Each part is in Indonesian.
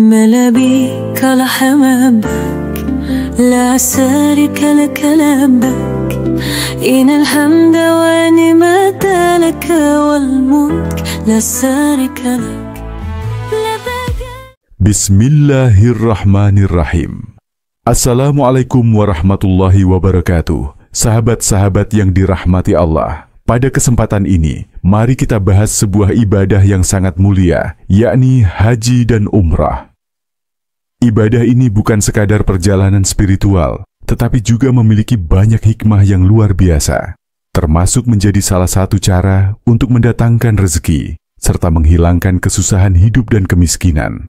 ما بيك لحم أبك لا شريك لك لبك إن الحمد والنعمة لك والملك لا شريك لك. Bismillahirrahmanirrahim. Assalamualaikum warahmatullahi wabarakatuh. Sahabat-sahabat yang dirahmati Allah, pada kesempatan ini, mari kita bahas sebuah ibadah yang sangat mulia, yakni haji dan umrah. Ibadah ini bukan sekadar perjalanan spiritual, tetapi juga memiliki banyak hikmah yang luar biasa, termasuk menjadi salah satu cara untuk mendatangkan rezeki, serta menghilangkan kesusahan hidup dan kemiskinan.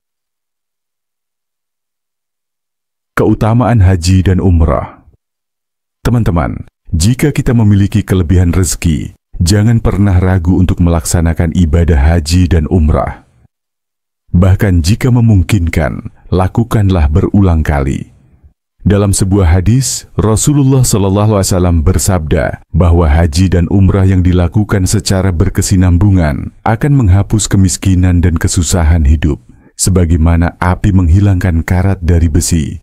Keutamaan haji dan umrah. Teman-teman, jika kita memiliki kelebihan rezeki, jangan pernah ragu untuk melaksanakan ibadah haji dan umrah. Bahkan jika memungkinkan, lakukanlah berulang kali. Dalam sebuah hadis, Rasulullah SAW bersabda bahwa haji dan umrah yang dilakukan secara berkesinambungan akan menghapus kemiskinan dan kesusahan hidup, sebagaimana api menghilangkan karat dari besi.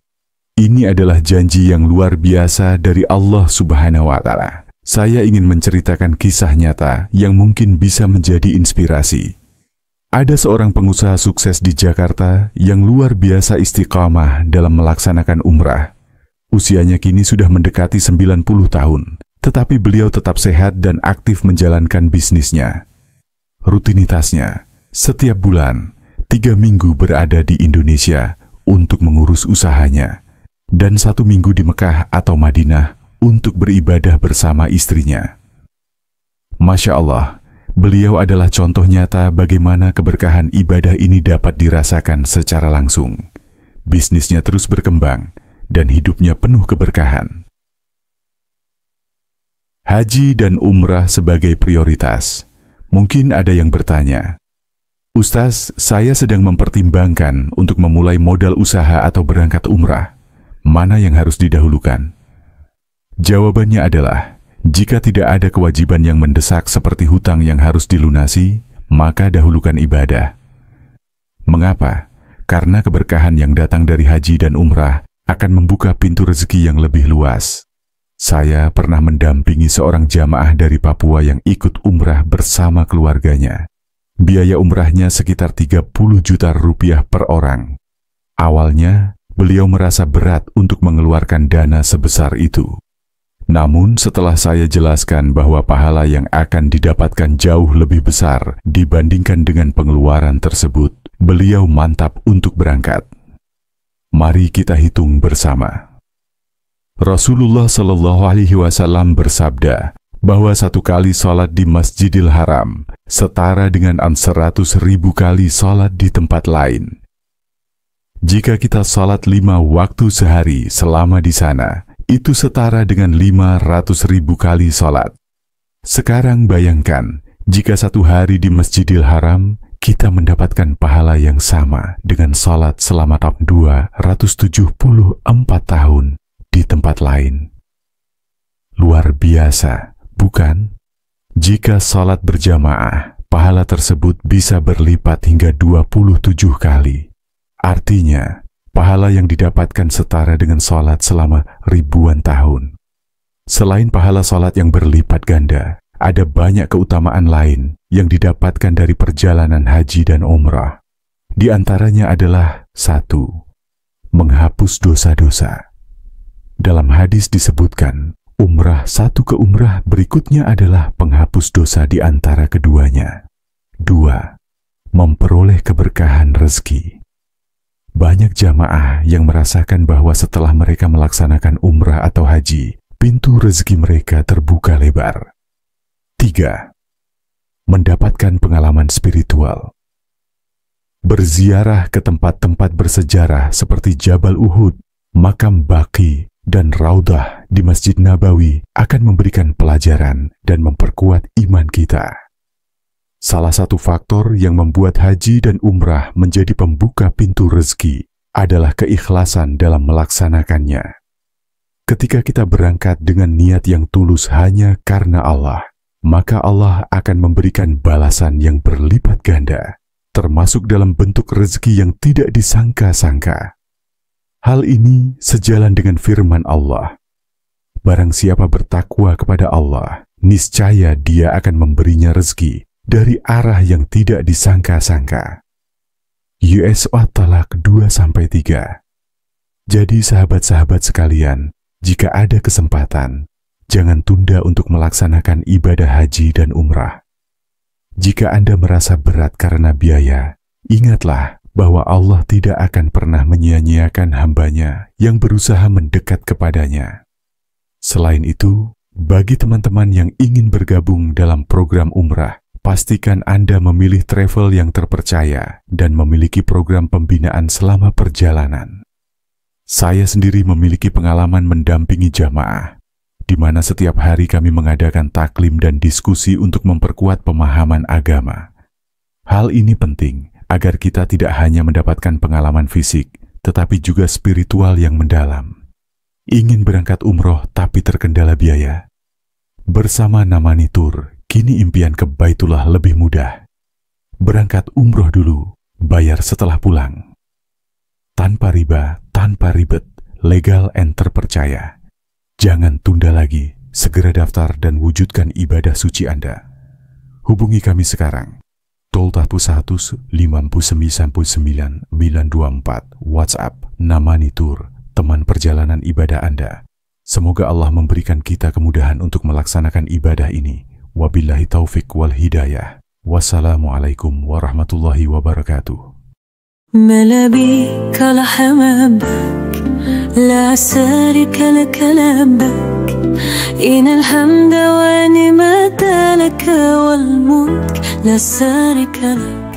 Ini adalah janji yang luar biasa dari Allah Subhanahu wa Ta'ala. Saya ingin menceritakan kisah nyata yang mungkin bisa menjadi inspirasi. Ada seorang pengusaha sukses di Jakarta yang luar biasa istiqamah dalam melaksanakan umrah. Usianya kini sudah mendekati 90 tahun, tetapi beliau tetap sehat dan aktif menjalankan bisnisnya. Rutinitasnya, setiap bulan, 3 minggu berada di Indonesia untuk mengurus usahanya, dan 1 minggu di Mekah atau Madinah untuk beribadah bersama istrinya. Masya Allah, beliau adalah contoh nyata bagaimana keberkahan ibadah ini dapat dirasakan secara langsung. Bisnisnya terus berkembang, dan hidupnya penuh keberkahan. Haji dan umrah sebagai prioritas. Mungkin ada yang bertanya, "Ustaz, saya sedang mempertimbangkan untuk memulai modal usaha atau berangkat umrah. Mana yang harus didahulukan?" Jawabannya adalah, jika tidak ada kewajiban yang mendesak seperti hutang yang harus dilunasi, maka dahulukan ibadah. Mengapa? Karena keberkahan yang datang dari haji dan umrah akan membuka pintu rezeki yang lebih luas. Saya pernah mendampingi seorang jamaah dari Papua yang ikut umrah bersama keluarganya. Biaya umrahnya sekitar 30 juta rupiah per orang. Awalnya, beliau merasa berat untuk mengeluarkan dana sebesar itu. Namun setelah saya jelaskan bahwa pahala yang akan didapatkan jauh lebih besar dibandingkan dengan pengeluaran tersebut, beliau mantap untuk berangkat. Mari kita hitung bersama. Rasulullah SAW bersabda bahwa 1 kali sholat di Masjidil Haram setara dengan 100.000 kali sholat di tempat lain. Jika kita sholat 5 waktu sehari selama di sana, itu setara dengan 500.000 kali sholat. Sekarang bayangkan, jika 1 hari di Masjidil Haram, kita mendapatkan pahala yang sama dengan sholat selama 274 tahun di tempat lain. Luar biasa, bukan? Jika sholat berjamaah, pahala tersebut bisa berlipat hingga 27 kali. Artinya, pahala yang didapatkan setara dengan sholat selama ribuan tahun. Selain pahala sholat yang berlipat ganda, ada banyak keutamaan lain yang didapatkan dari perjalanan haji dan umrah. Di antaranya adalah 1. Menghapus dosa-dosa. Dalam hadis disebutkan, umrah satu ke umrah berikutnya adalah penghapus dosa di antara keduanya. 2. Memperoleh keberkahan rezeki. Banyak jamaah yang merasakan bahwa setelah mereka melaksanakan umrah atau haji, pintu rezeki mereka terbuka lebar. 3. Mendapatkan pengalaman spiritual. Berziarah ke tempat-tempat bersejarah seperti Jabal Uhud, Makam Baqi, dan Raudah di Masjid Nabawi akan memberikan pelajaran dan memperkuat iman kita. Salah satu faktor yang membuat haji dan umrah menjadi pembuka pintu rezeki adalah keikhlasan dalam melaksanakannya. Ketika kita berangkat dengan niat yang tulus hanya karena Allah, maka Allah akan memberikan balasan yang berlipat ganda. termasuk dalam bentuk rezeki yang tidak disangka-sangka. Hal ini sejalan dengan firman Allah. Barang siapa bertakwa kepada Allah, niscaya Dia akan memberinya rezeki dari arah yang tidak disangka-sangka. US At-Talaq 2-3. Jadi sahabat-sahabat sekalian, jika ada kesempatan, jangan tunda untuk melaksanakan ibadah haji dan umrah. Jika Anda merasa berat karena biaya, ingatlah bahwa Allah tidak akan pernah menyia-nyiakan hamba-Nya yang berusaha mendekat kepadanya. Selain itu, bagi teman-teman yang ingin bergabung dalam program umrah, pastikan Anda memilih travel yang terpercaya dan memiliki program pembinaan selama perjalanan. Saya sendiri memiliki pengalaman mendampingi jamaah, di mana setiap hari kami mengadakan taklim dan diskusi untuk memperkuat pemahaman agama. Hal ini penting agar kita tidak hanya mendapatkan pengalaman fisik, tetapi juga spiritual yang mendalam. Ingin berangkat umroh tapi terkendala biaya? Bersama Namani Tour, kini impian ke Baitullah lebih mudah. Berangkat umroh dulu, bayar setelah pulang. Tanpa riba, tanpa ribet, legal and terpercaya. Jangan tunda lagi, segera daftar dan wujudkan ibadah suci Anda. Hubungi kami sekarang. Tol Tahpu 100 5999 924 WhatsApp Namani Tour, teman perjalanan ibadah Anda. Semoga Allah memberikan kita kemudahan untuk melaksanakan ibadah ini. Wabillahi taufik wal hidayah. Wassalamualaikum warahmatullahi wabarakatuh. ملابيك لحمابك لا شريك لك لبك إن الحمد ونعمة لك والملك لا شريك لك.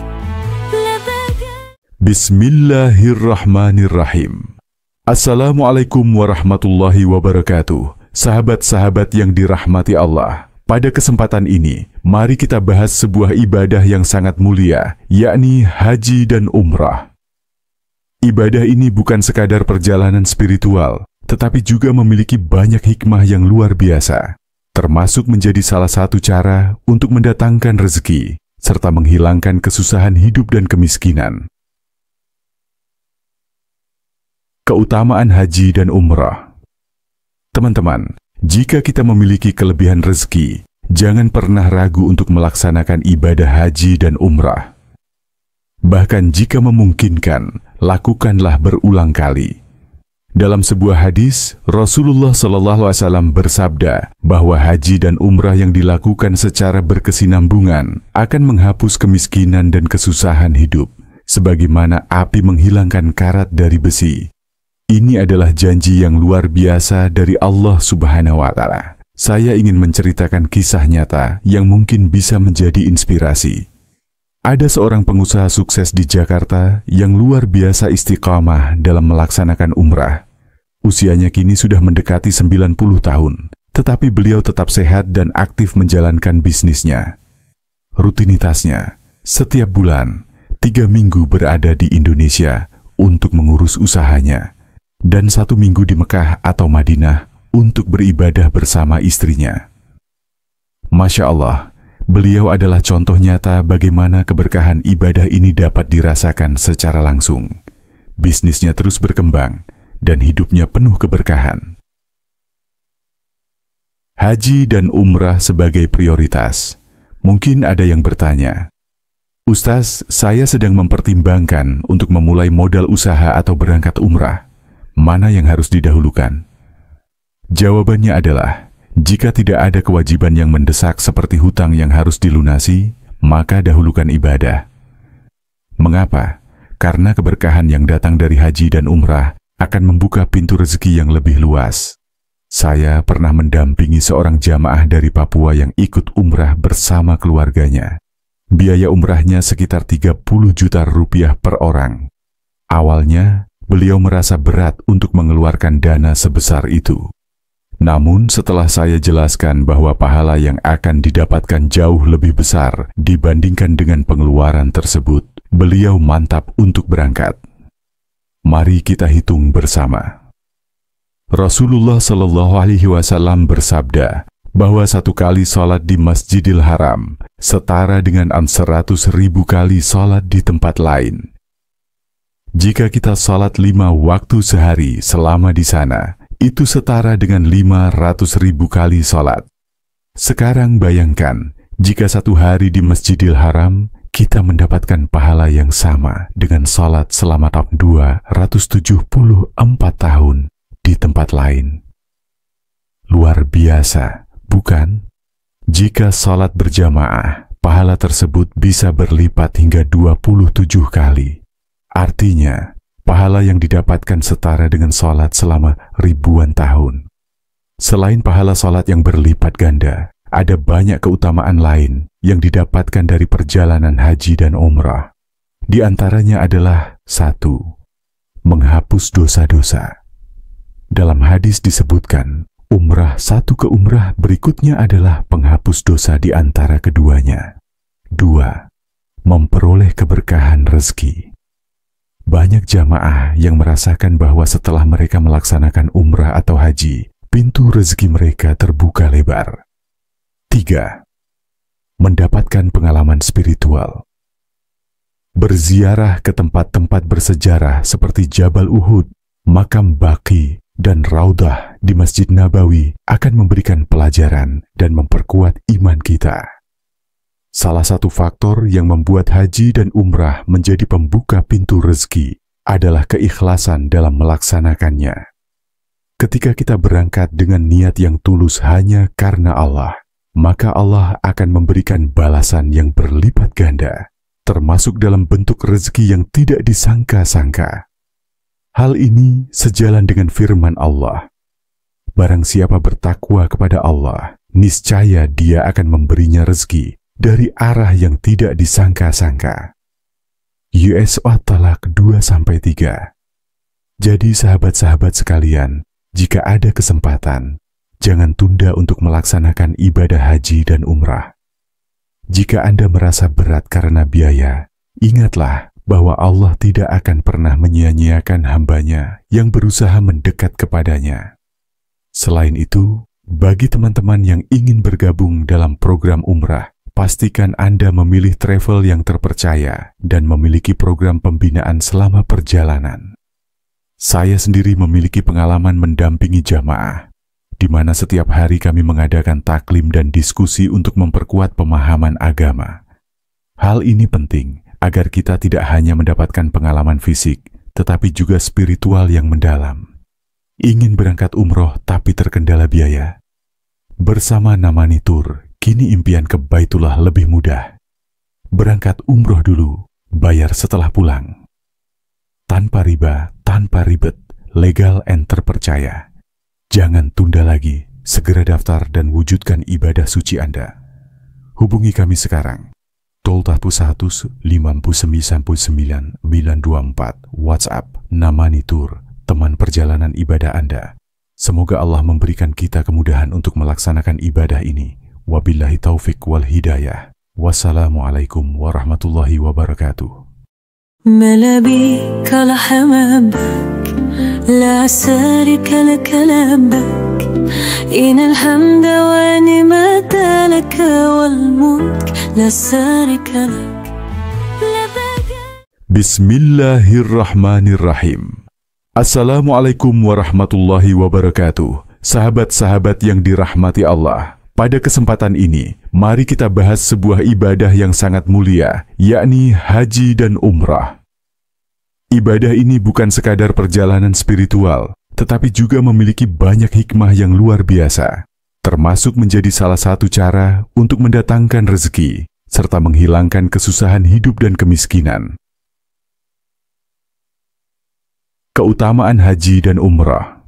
Bismillahirrahmanirrahim. Assalamualaikum warahmatullahi wabarakatuh. Sahabat-sahabat yang dirahmati Allah, pada kesempatan ini, mari kita bahas sebuah ibadah yang sangat mulia, yakni haji dan umrah. Ibadah ini bukan sekadar perjalanan spiritual, tetapi juga memiliki banyak hikmah yang luar biasa, termasuk menjadi salah satu cara untuk mendatangkan rezeki, serta menghilangkan kesusahan hidup dan kemiskinan. Keutamaan haji dan umrah. Teman-teman, jika kita memiliki kelebihan rezeki, jangan pernah ragu untuk melaksanakan ibadah haji dan umrah. Bahkan jika memungkinkan, lakukanlah berulang kali. Dalam sebuah hadis, Rasulullah SAW bersabda bahwa haji dan umrah yang dilakukan secara berkesinambungan akan menghapus kemiskinan dan kesusahan hidup, sebagaimana api menghilangkan karat dari besi. Ini adalah janji yang luar biasa dari Allah Subhanahu wa Ta'ala. Saya ingin menceritakan kisah nyata yang mungkin bisa menjadi inspirasi. Ada seorang pengusaha sukses di Jakarta yang luar biasa istiqamah dalam melaksanakan umrah. Usianya kini sudah mendekati 90 tahun, tetapi beliau tetap sehat dan aktif menjalankan bisnisnya. Rutinitasnya, setiap bulan, 3 minggu berada di Indonesia untuk mengurus usahanya, dan 1 minggu di Mekah atau Madinah untuk beribadah bersama istrinya. Masya Allah, beliau adalah contoh nyata bagaimana keberkahan ibadah ini dapat dirasakan secara langsung. Bisnisnya terus berkembang, dan hidupnya penuh keberkahan. Haji dan umrah sebagai prioritas. Mungkin ada yang bertanya, Ustaz, saya sedang mempertimbangkan untuk memulai modal usaha atau berangkat umrah. Mana yang harus didahulukan? Jawabannya adalah, jika tidak ada kewajiban yang mendesak seperti hutang yang harus dilunasi, maka dahulukan ibadah. Mengapa? Karena keberkahan yang datang dari haji dan umrah akan membuka pintu rezeki yang lebih luas. Saya pernah mendampingi seorang jamaah dari Papua yang ikut umrah bersama keluarganya. Biaya umrahnya sekitar 30 juta rupiah per orang. Awalnya, beliau merasa berat untuk mengeluarkan dana sebesar itu. Namun setelah saya jelaskan bahwa pahala yang akan didapatkan jauh lebih besar dibandingkan dengan pengeluaran tersebut, beliau mantap untuk berangkat. Mari kita hitung bersama. Rasulullah SAW bersabda bahwa satu kali sholat di Masjidil Haram setara dengan 100.000 kali sholat di tempat lain. Jika kita sholat 5 waktu sehari selama di sana, itu setara dengan 500.000 kali sholat. Sekarang bayangkan, jika satu hari di Masjidil Haram, kita mendapatkan pahala yang sama dengan sholat selama 274 tahun di tempat lain. Luar biasa, bukan? Jika sholat berjamaah, pahala tersebut bisa berlipat hingga 27 kali. Artinya, pahala yang didapatkan setara dengan sholat selama ribuan tahun. Selain pahala sholat yang berlipat ganda, ada banyak keutamaan lain yang didapatkan dari perjalanan haji dan umrah. Di antaranya adalah 1. Menghapus dosa-dosa. Dalam hadis disebutkan, umrah satu ke umrah berikutnya adalah penghapus dosa di antara keduanya. 2. Memperoleh keberkahan rezeki. Banyak jamaah yang merasakan bahwa setelah mereka melaksanakan umrah atau haji, pintu rezeki mereka terbuka lebar. 3. Mendapatkan pengalaman spiritual. Berziarah ke tempat-tempat bersejarah seperti Jabal Uhud, Makam Baqi, dan Raudah di Masjid Nabawi akan memberikan pelajaran dan memperkuat iman kita. Salah satu faktor yang membuat haji dan umrah menjadi pembuka pintu rezeki adalah keikhlasan dalam melaksanakannya. Ketika kita berangkat dengan niat yang tulus hanya karena Allah, maka Allah akan memberikan balasan yang berlipat ganda, termasuk dalam bentuk rezeki yang tidak disangka-sangka. Hal ini sejalan dengan firman Allah. Barang siapa bertakwa kepada Allah, niscaya Dia akan memberinya rezeki dari arah yang tidak disangka-sangka. US At-Talaq 2-3. Jadi sahabat-sahabat sekalian, jika ada kesempatan, jangan tunda untuk melaksanakan ibadah haji dan umrah. Jika Anda merasa berat karena biaya, ingatlah bahwa Allah tidak akan pernah menyia-nyiakan hamba-Nya yang berusaha mendekat kepadanya. Selain itu, bagi teman-teman yang ingin bergabung dalam program umrah, pastikan Anda memilih travel yang terpercaya dan memiliki program pembinaan selama perjalanan. Saya sendiri memiliki pengalaman mendampingi jamaah, di mana setiap hari kami mengadakan taklim dan diskusi untuk memperkuat pemahaman agama. Hal ini penting agar kita tidak hanya mendapatkan pengalaman fisik, tetapi juga spiritual yang mendalam. Ingin berangkat umroh tapi terkendala biaya? Bersama Namani Tour, kini impian ke Baitullah lebih mudah. Berangkat umroh dulu, bayar setelah pulang. Tanpa riba, tanpa ribet, legal and terpercaya. Jangan tunda lagi, segera daftar dan wujudkan ibadah suci Anda. Hubungi kami sekarang. Tol Tahpu 100 5999 924 WhatsApp Namani Tour, teman perjalanan ibadah Anda. Semoga Allah memberikan kita kemudahan untuk melaksanakan ibadah ini. Wabillahi taufik wal hidayah. Wassalamualaikum warahmatullahi wabarakatuh. ملابيك لحمامك لا سارك لك لبك إن الحمد ونعمة لك والملك لا سارك لك لبك. Bismillahirrahmanirrahim. Assalamualaikum warahmatullahi wabarakatuh. Sahabat-sahabat yang dirahmati Allah, pada kesempatan ini, mari kita bahas sebuah ibadah yang sangat mulia, yakni haji dan umrah. Ibadah ini bukan sekadar perjalanan spiritual, tetapi juga memiliki banyak hikmah yang luar biasa, termasuk menjadi salah satu cara untuk mendatangkan rezeki, serta menghilangkan kesusahan hidup dan kemiskinan. Keutamaan haji dan umrah.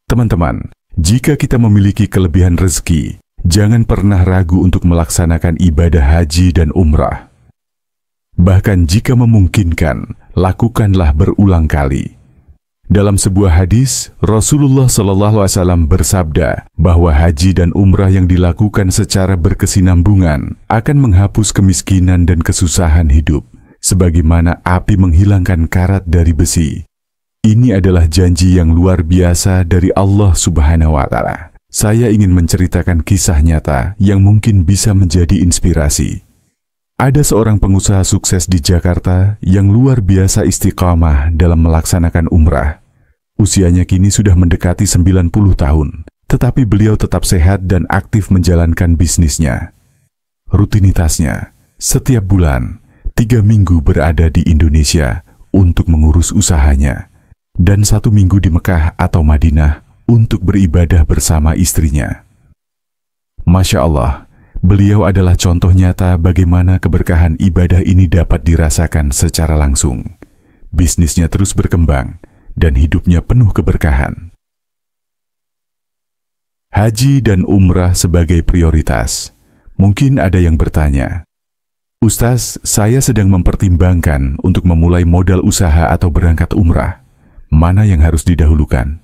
Teman-teman, jika kita memiliki kelebihan rezeki, jangan pernah ragu untuk melaksanakan ibadah haji dan umrah. Bahkan jika memungkinkan, lakukanlah berulang kali. Dalam sebuah hadis, Rasulullah SAW bersabda bahwa haji dan umrah yang dilakukan secara berkesinambungan akan menghapus kemiskinan dan kesusahan hidup, sebagaimana api menghilangkan karat dari besi. Ini adalah janji yang luar biasa dari Allah Subhanahu wa Ta'ala. Saya ingin menceritakan kisah nyata yang mungkin bisa menjadi inspirasi. Ada seorang pengusaha sukses di Jakarta yang luar biasa istiqamah dalam melaksanakan umrah. Usianya kini sudah mendekati 90 tahun, tetapi beliau tetap sehat dan aktif menjalankan bisnisnya. Rutinitasnya, setiap bulan, 3 minggu berada di Indonesia untuk mengurus usahanya, dan 1 minggu di Mekah atau Madinah untuk beribadah bersama istrinya. Masya Allah, beliau adalah contoh nyata bagaimana keberkahan ibadah ini dapat dirasakan secara langsung. Bisnisnya terus berkembang, dan hidupnya penuh keberkahan. Haji dan umrah sebagai prioritas. Mungkin ada yang bertanya, Ustaz, saya sedang mempertimbangkan untuk memulai modal usaha atau berangkat umrah. Mana yang harus didahulukan?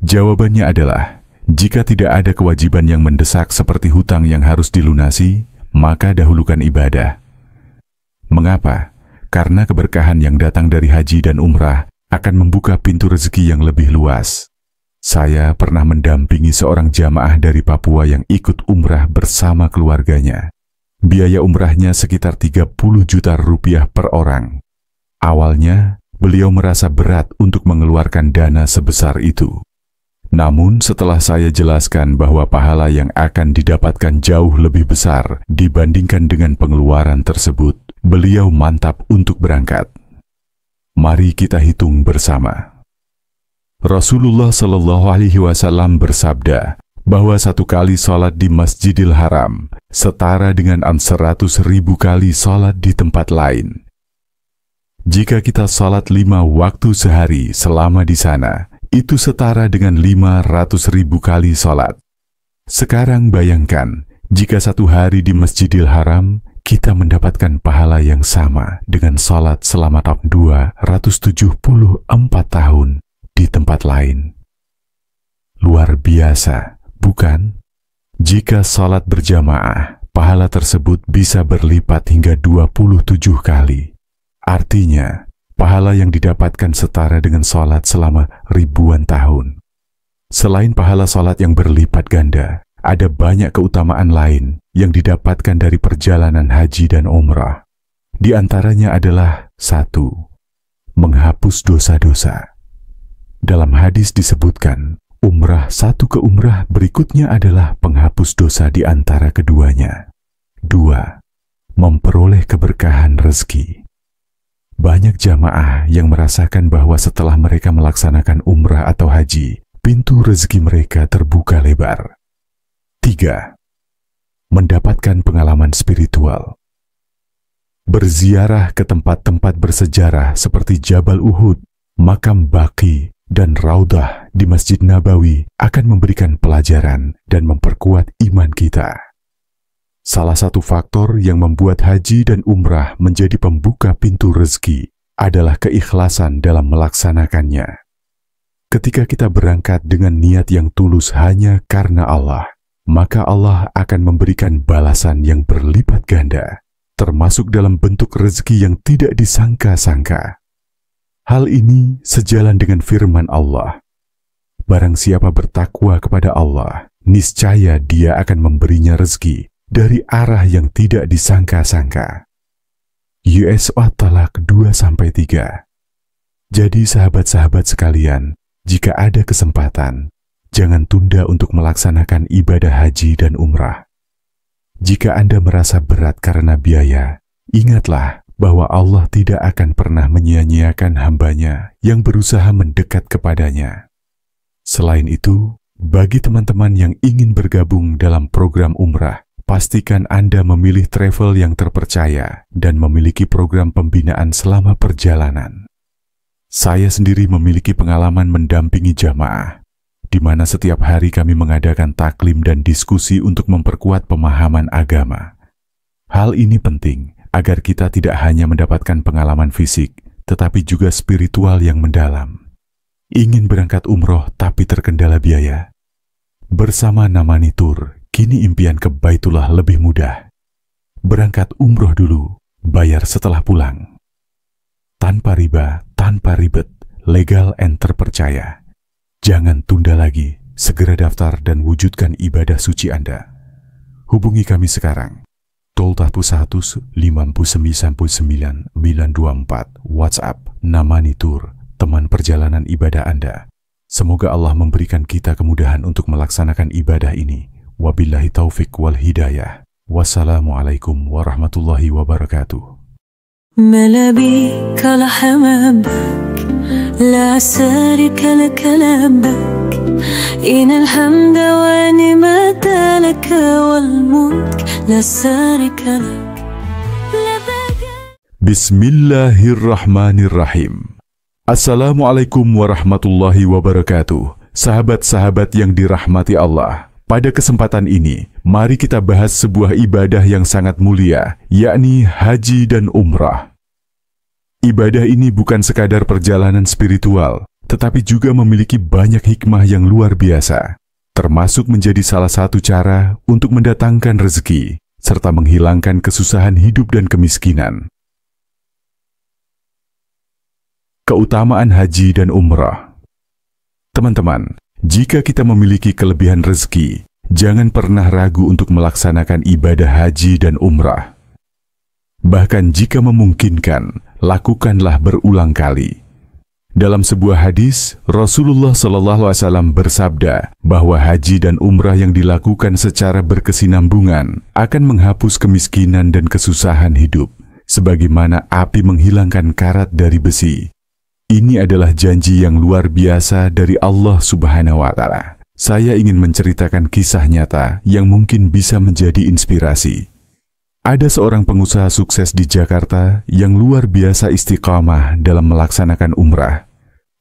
Jawabannya adalah, jika tidak ada kewajiban yang mendesak seperti hutang yang harus dilunasi, maka dahulukan ibadah. Mengapa? Karena keberkahan yang datang dari haji dan umrah akan membuka pintu rezeki yang lebih luas. Saya pernah mendampingi seorang jamaah dari Papua yang ikut umrah bersama keluarganya. Biaya umrahnya sekitar 30 juta rupiah per orang. Awalnya, beliau merasa berat untuk mengeluarkan dana sebesar itu. Namun setelah saya jelaskan bahwa pahala yang akan didapatkan jauh lebih besar dibandingkan dengan pengeluaran tersebut, beliau mantap untuk berangkat. Mari kita hitung bersama. Rasulullah Shallallahu Alaihi Wasallam bersabda bahwa 1 kali sholat di Masjidil Haram setara dengan 100.000 kali sholat di tempat lain. Jika kita sholat 5 waktu sehari selama di sana, itu setara dengan 500.000 kali sholat. Sekarang bayangkan, jika 1 hari di Masjidil Haram, kita mendapatkan pahala yang sama dengan sholat selama 274 tahun di tempat lain. Luar biasa, bukan? Jika sholat berjamaah, pahala tersebut bisa berlipat hingga 27 kali. Artinya, pahala yang didapatkan setara dengan sholat selama ribuan tahun. Selain pahala sholat yang berlipat ganda, ada banyak keutamaan lain yang didapatkan dari perjalanan haji dan umrah. Di antaranya adalah 1. Menghapus dosa-dosa. Dalam hadis disebutkan, umrah satu ke umrah berikutnya adalah penghapus dosa di antara keduanya. 2. Memperoleh keberkahan rezeki. Banyak jamaah yang merasakan bahwa setelah mereka melaksanakan umrah atau haji, pintu rezeki mereka terbuka lebar. 3. Mendapatkan pengalaman spiritual. Berziarah ke tempat-tempat bersejarah seperti Jabal Uhud, Makam Baqi, dan Raudah di Masjid Nabawi akan memberikan pelajaran dan memperkuat iman kita. Salah satu faktor yang membuat haji dan umrah menjadi pembuka pintu rezeki adalah keikhlasan dalam melaksanakannya. Ketika kita berangkat dengan niat yang tulus hanya karena Allah, maka Allah akan memberikan balasan yang berlipat ganda, termasuk dalam bentuk rezeki yang tidak disangka-sangka. Hal ini sejalan dengan firman Allah. Barang siapa bertakwa kepada Allah, niscaya Dia akan memberinya rezeki dari arah yang tidak disangka-sangka. US At-Talaq 2-3. Jadi sahabat-sahabat sekalian, jika ada kesempatan, jangan tunda untuk melaksanakan ibadah haji dan umrah. Jika Anda merasa berat karena biaya, ingatlah bahwa Allah tidak akan pernah menyia-nyiakan hamba-Nya yang berusaha mendekat kepadanya. Selain itu, bagi teman-teman yang ingin bergabung dalam program umrah, pastikan Anda memilih travel yang terpercaya dan memiliki program pembinaan selama perjalanan. Saya sendiri memiliki pengalaman mendampingi jamaah, di mana setiap hari kami mengadakan taklim dan diskusi untuk memperkuat pemahaman agama. Hal ini penting agar kita tidak hanya mendapatkan pengalaman fisik, tetapi juga spiritual yang mendalam. Ingin berangkat umroh tapi terkendala biaya? Bersama Namani Tour, kini impian ke Baitullah lebih mudah. Berangkat umroh dulu, bayar setelah pulang. Tanpa riba, tanpa ribet, legal and terpercaya. Jangan tunda lagi, segera daftar dan wujudkan ibadah suci Anda. Hubungi kami sekarang. Toltapus 1 5999 924 WhatsApp Namani Tour, teman perjalanan ibadah Anda. Semoga Allah memberikan kita kemudahan untuk melaksanakan ibadah ini. Wabillahi taufik wal hidayah. Wassalamualaikum warahmatullahi wabarakatuh. ملابيك لحمامك لا شريك لك لبك إن الحمد ونعمة لك والملك لا شريك لك. Bismillahirrahmanirrahim. Assalamualaikum warahmatullahi wabarakatuh. Sahabat-sahabat yang dirahmati Allah, pada kesempatan ini, mari kita bahas sebuah ibadah yang sangat mulia, yakni haji dan umrah. Ibadah ini bukan sekadar perjalanan spiritual, tetapi juga memiliki banyak hikmah yang luar biasa, termasuk menjadi salah satu cara untuk mendatangkan rezeki, serta menghilangkan kesusahan hidup dan kemiskinan. Keutamaan haji dan umrah. Teman-teman, jika kita memiliki kelebihan rezeki, jangan pernah ragu untuk melaksanakan ibadah haji dan umrah. Bahkan jika memungkinkan, lakukanlah berulang kali. Dalam sebuah hadis, Rasulullah SAW bersabda bahwa haji dan umrah yang dilakukan secara berkesinambungan akan menghapus kemiskinan dan kesusahan hidup, sebagaimana api menghilangkan karat dari besi. Ini adalah janji yang luar biasa dari Allah Subhanahu wa Ta'ala. Saya ingin menceritakan kisah nyata yang mungkin bisa menjadi inspirasi. Ada seorang pengusaha sukses di Jakarta yang luar biasa istiqamah dalam melaksanakan umrah.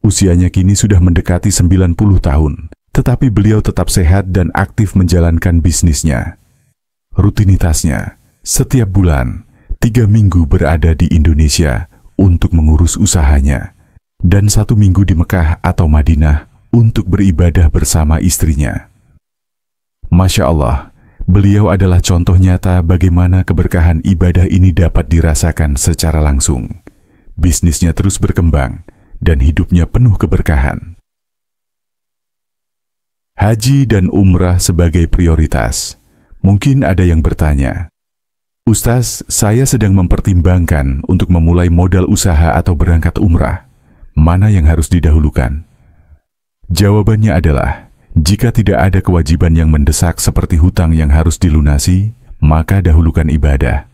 Usianya kini sudah mendekati 90 tahun, tetapi beliau tetap sehat dan aktif menjalankan bisnisnya. Rutinitasnya, setiap bulan, 3 minggu berada di Indonesia untuk mengurus usahanya, dan 1 minggu di Mekah atau Madinah untuk beribadah bersama istrinya. Masya Allah, beliau adalah contoh nyata bagaimana keberkahan ibadah ini dapat dirasakan secara langsung. Bisnisnya terus berkembang, dan hidupnya penuh keberkahan. Haji dan umrah sebagai prioritas. Mungkin ada yang bertanya, Ustaz, saya sedang mempertimbangkan untuk memulai modal usaha atau berangkat umrah. Mana yang harus didahulukan? Jawabannya adalah, jika tidak ada kewajiban yang mendesak seperti hutang yang harus dilunasi, maka dahulukan ibadah.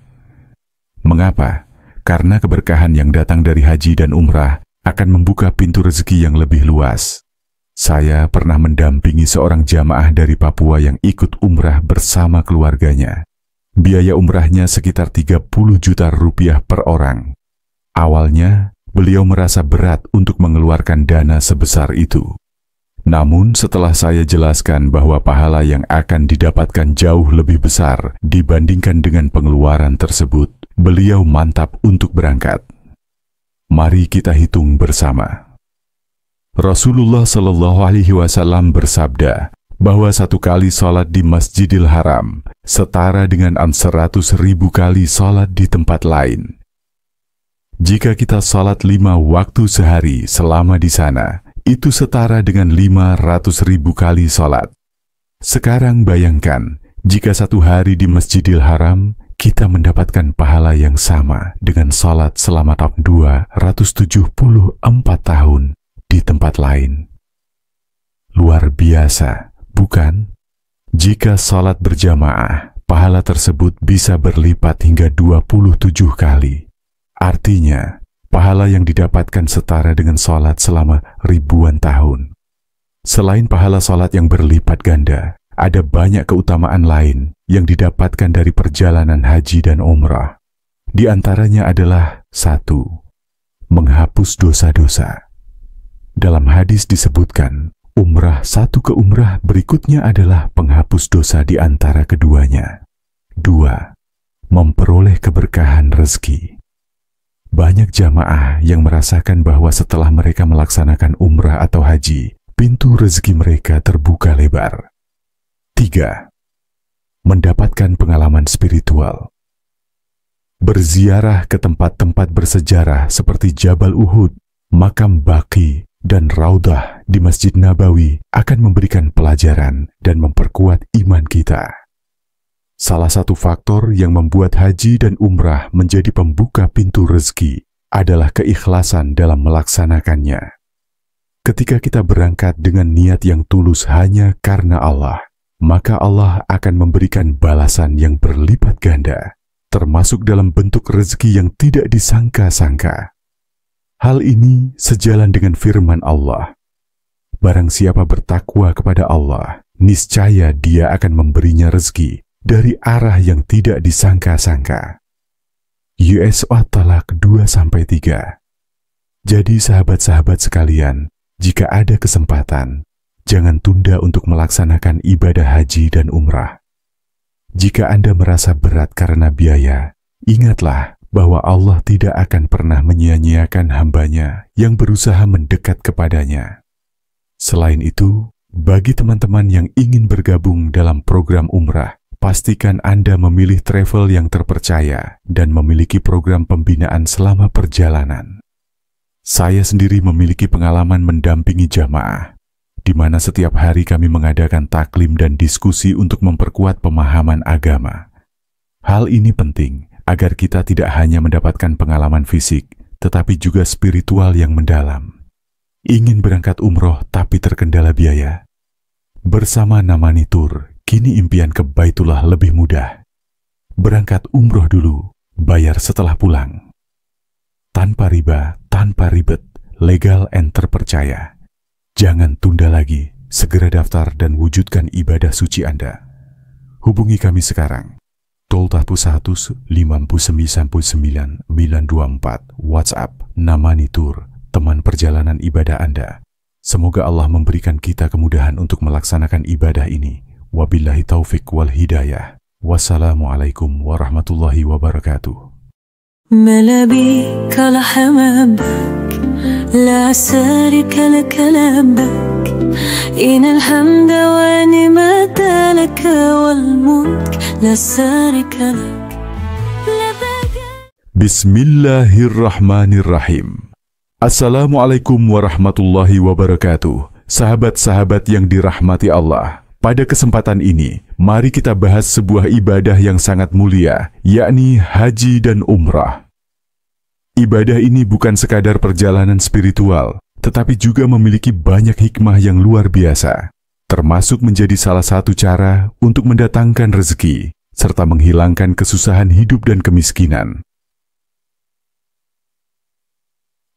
Mengapa? Karena keberkahan yang datang dari haji dan umrah akan membuka pintu rezeki yang lebih luas. Saya pernah mendampingi seorang jamaah dari Papua yang ikut umrah bersama keluarganya. Biaya umrahnya sekitar 30 juta rupiah per orang. Awalnya, beliau merasa berat untuk mengeluarkan dana sebesar itu. Namun setelah saya jelaskan bahwa pahala yang akan didapatkan jauh lebih besar dibandingkan dengan pengeluaran tersebut, beliau mantap untuk berangkat. Mari kita hitung bersama. Rasulullah SAW bersabda bahwa 1 kali salat di Masjidil Haram setara dengan 100.000 kali salat di tempat lain. Jika kita salat 5 waktu sehari selama di sana, itu setara dengan 500.000 kali salat. Sekarang bayangkan, jika 1 hari di Masjidil Haram, kita mendapatkan pahala yang sama dengan salat selama 274 tahun di tempat lain. Luar biasa, bukan? Jika salat berjamaah, pahala tersebut bisa berlipat hingga 27 kali. Artinya, pahala yang didapatkan setara dengan salat selama ribuan tahun. Selain pahala salat yang berlipat ganda, ada banyak keutamaan lain yang didapatkan dari perjalanan haji dan umrah. Di antaranya adalah 1. Menghapus dosa-dosa. Dalam hadis disebutkan, umrah satu ke umrah berikutnya adalah penghapus dosa di antara keduanya. 2. Memperoleh keberkahan rezeki. Banyak jamaah yang merasakan bahwa setelah mereka melaksanakan umrah atau haji, pintu rezeki mereka terbuka lebar. 3. Mendapatkan pengalaman spiritual. Berziarah ke tempat-tempat bersejarah seperti Jabal Uhud, Makam Baqi, dan Raudhah di Masjid Nabawi akan memberikan pelajaran dan memperkuat iman kita. Salah satu faktor yang membuat haji dan umrah menjadi pembuka pintu rezeki adalah keikhlasan dalam melaksanakannya. Ketika kita berangkat dengan niat yang tulus hanya karena Allah, maka Allah akan memberikan balasan yang berlipat ganda, termasuk dalam bentuk rezeki yang tidak disangka-sangka. Hal ini sejalan dengan firman Allah. Barang siapa bertakwa kepada Allah, niscaya Dia akan memberinya rezeki dari arah yang tidak disangka-sangka. US At-Talaq 2-3. Jadi sahabat-sahabat sekalian, jika ada kesempatan, jangan tunda untuk melaksanakan ibadah haji dan umrah. Jika Anda merasa berat karena biaya, ingatlah bahwa Allah tidak akan pernah menyia-nyiakan hamba-Nya yang berusaha mendekat kepadanya. Selain itu, bagi teman-teman yang ingin bergabung dalam program umrah, pastikan Anda memilih travel yang terpercaya dan memiliki program pembinaan selama perjalanan. Saya sendiri memiliki pengalaman mendampingi jamaah, di mana setiap hari kami mengadakan taklim dan diskusi untuk memperkuat pemahaman agama. Hal ini penting agar kita tidak hanya mendapatkan pengalaman fisik, tetapi juga spiritual yang mendalam. Ingin berangkat umroh tapi terkendala biaya? Bersama Namani Tour, kini impian ke Baitullah lebih mudah. Berangkat umroh dulu, bayar setelah pulang. Tanpa riba, tanpa ribet, legal and terpercaya. Jangan tunda lagi, segera daftar dan wujudkan ibadah suci Anda. Hubungi kami sekarang. Tol 1 5999 924 WhatsApp Namani Tour, teman perjalanan ibadah Anda. Semoga Allah memberikan kita kemudahan untuk melaksanakan ibadah ini. Wabillahi taufik wal hidayah. Wassalamualaikum warahmatullahi wabarakatuh. ملابيك لحمامك لا سارك لك لبك إن الحمد ونعمة لك والملك لا سارك لك لبك. Bismillahirrahmanirrahim. Assalamualaikum warahmatullahi wabarakatuh. Sahabat-sahabat yang dirahmati Allah, pada kesempatan ini, mari kita bahas sebuah ibadah yang sangat mulia, yakni haji dan umrah. Ibadah ini bukan sekadar perjalanan spiritual, tetapi juga memiliki banyak hikmah yang luar biasa, termasuk menjadi salah satu cara untuk mendatangkan rezeki, serta menghilangkan kesusahan hidup dan kemiskinan.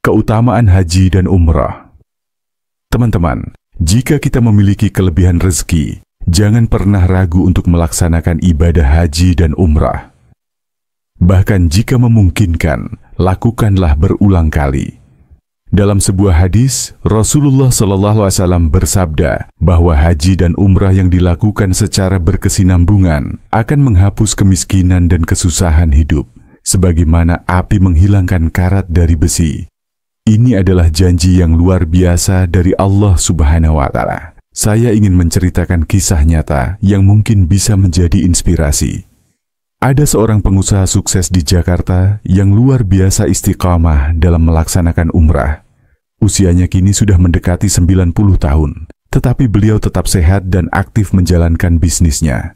Keutamaan haji dan umrah. Teman-teman, jika kita memiliki kelebihan rezeki, jangan pernah ragu untuk melaksanakan ibadah haji dan umrah. Bahkan jika memungkinkan, lakukanlah berulang kali. Dalam sebuah hadis, Rasulullah SAW bersabda bahwa haji dan umrah yang dilakukan secara berkesinambungan akan menghapus kemiskinan dan kesusahan hidup, sebagaimana api menghilangkan karat dari besi. Ini adalah janji yang luar biasa dari Allah Subhanahu wa Ta'ala. Saya ingin menceritakan kisah nyata yang mungkin bisa menjadi inspirasi. Ada seorang pengusaha sukses di Jakarta yang luar biasa istiqamah dalam melaksanakan umrah. Usianya kini sudah mendekati 90 tahun, tetapi beliau tetap sehat dan aktif menjalankan bisnisnya.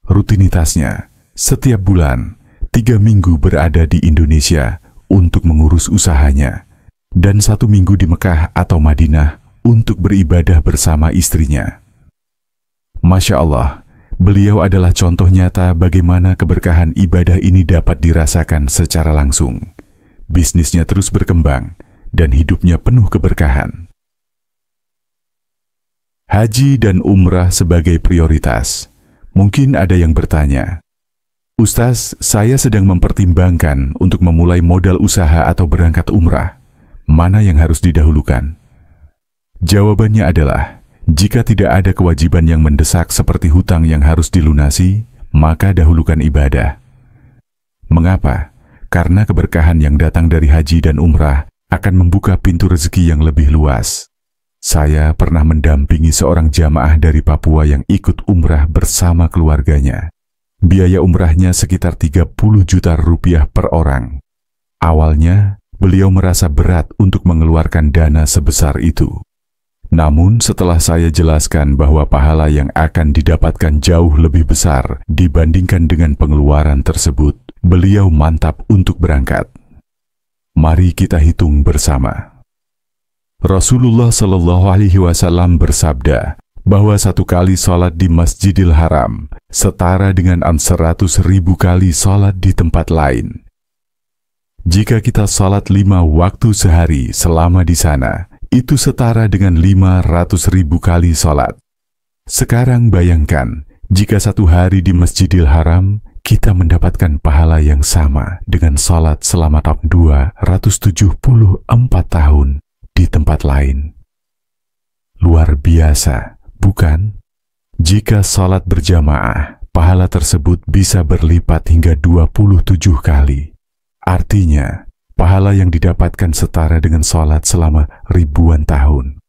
Rutinitasnya, setiap bulan, 3 minggu berada di Indonesia untuk mengurus usahanya, dan 1 minggu di Mekah atau Madinah untuk beribadah bersama istrinya. Masya Allah, beliau adalah contoh nyata bagaimana keberkahan ibadah ini dapat dirasakan secara langsung. Bisnisnya terus berkembang, dan hidupnya penuh keberkahan. Haji dan umrah sebagai prioritas. Mungkin ada yang bertanya, Ustaz, saya sedang mempertimbangkan untuk memulai modal usaha atau berangkat umrah. Mana yang harus didahulukan? Jawabannya adalah, jika tidak ada kewajiban yang mendesak seperti hutang yang harus dilunasi, maka dahulukan ibadah. Mengapa? Karena keberkahan yang datang dari haji dan umrah akan membuka pintu rezeki yang lebih luas. Saya pernah mendampingi seorang jamaah dari Papua yang ikut umrah bersama keluarganya. Biaya umrahnya sekitar 30 juta rupiah per orang. Awalnya, beliau merasa berat untuk mengeluarkan dana sebesar itu. Namun setelah saya jelaskan bahwa pahala yang akan didapatkan jauh lebih besar dibandingkan dengan pengeluaran tersebut, beliau mantap untuk berangkat. Mari kita hitung bersama. Rasulullah Shallallahu Alaihi Wasallam bersabda bahwa 1 kali sholat di Masjidil Haram setara dengan 100.000 kali sholat di tempat lain. Jika kita sholat 5 waktu sehari selama di sana, itu setara dengan 500.000 kali sholat. Sekarang bayangkan, jika 1 hari di Masjidil Haram, kita mendapatkan pahala yang sama dengan sholat selama 274 tahun di tempat lain. Luar biasa, bukan? Jika sholat berjamaah, pahala tersebut bisa berlipat hingga 27 kali. Artinya, pahala yang didapatkan setara dengan sholat selama ribuan tahun.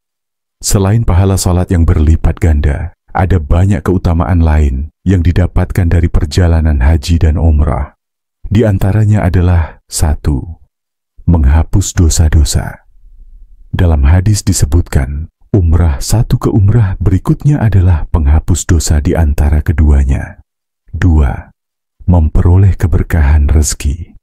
Selain pahala sholat yang berlipat ganda, ada banyak keutamaan lain yang didapatkan dari perjalanan haji dan umrah. Di antaranya adalah 1. Menghapus dosa-dosa. Dalam hadis disebutkan, satu ke umrah berikutnya adalah penghapus dosa di antara keduanya. 2. Memperoleh keberkahan rezeki.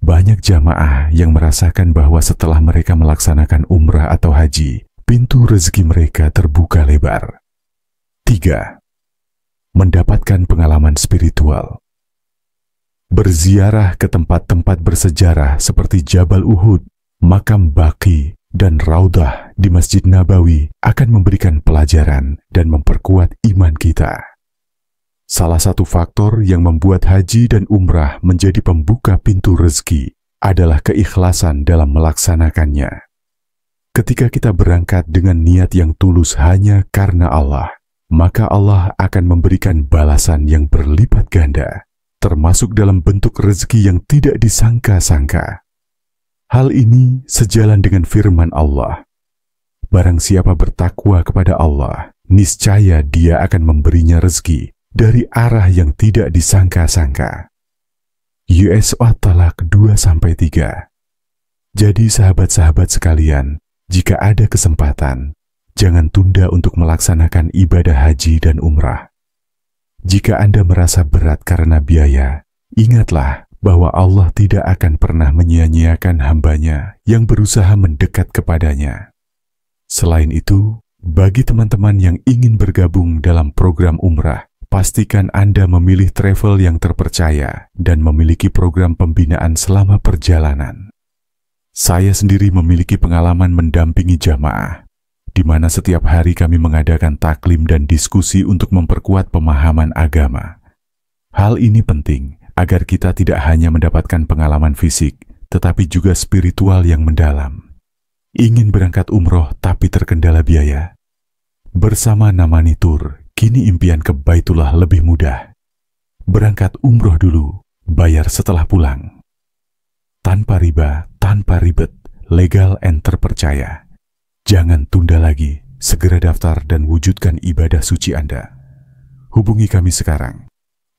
Banyak jamaah yang merasakan bahwa setelah mereka melaksanakan umrah atau haji, pintu rezeki mereka terbuka lebar. 3. Mendapatkan pengalaman spiritual. Berziarah ke tempat-tempat bersejarah seperti Jabal Uhud, Makam Baqi, dan Raudah di Masjid Nabawi akan memberikan pelajaran dan memperkuat iman kita. Salah satu faktor yang membuat haji dan umrah menjadi pembuka pintu rezeki adalah keikhlasan dalam melaksanakannya. Ketika kita berangkat dengan niat yang tulus hanya karena Allah, maka Allah akan memberikan balasan yang berlipat ganda, termasuk dalam bentuk rezeki yang tidak disangka-sangka. Hal ini sejalan dengan firman Allah. Barang siapa bertakwa kepada Allah, niscaya Dia akan memberinya rezeki dari arah yang tidak disangka-sangka. US At-Talaq 2-3. Jadi sahabat-sahabat sekalian, jika ada kesempatan, jangan tunda untuk melaksanakan ibadah haji dan umrah. Jika Anda merasa berat karena biaya, ingatlah bahwa Allah tidak akan pernah menyia-nyiakan hamba-Nya yang berusaha mendekat kepadanya. Selain itu, bagi teman-teman yang ingin bergabung dalam program umrah, pastikan Anda memilih travel yang terpercaya dan memiliki program pembinaan selama perjalanan. Saya sendiri memiliki pengalaman mendampingi jamaah, di mana setiap hari kami mengadakan taklim dan diskusi untuk memperkuat pemahaman agama. Hal ini penting agar kita tidak hanya mendapatkan pengalaman fisik, tetapi juga spiritual yang mendalam. Ingin berangkat umroh tapi terkendala biaya? Bersama Namani Tour, kini impian ke Baitullah lebih mudah. Berangkat umroh dulu, bayar setelah pulang. Tanpa riba, tanpa ribet, legal and terpercaya. Jangan tunda lagi, segera daftar dan wujudkan ibadah suci Anda. Hubungi kami sekarang.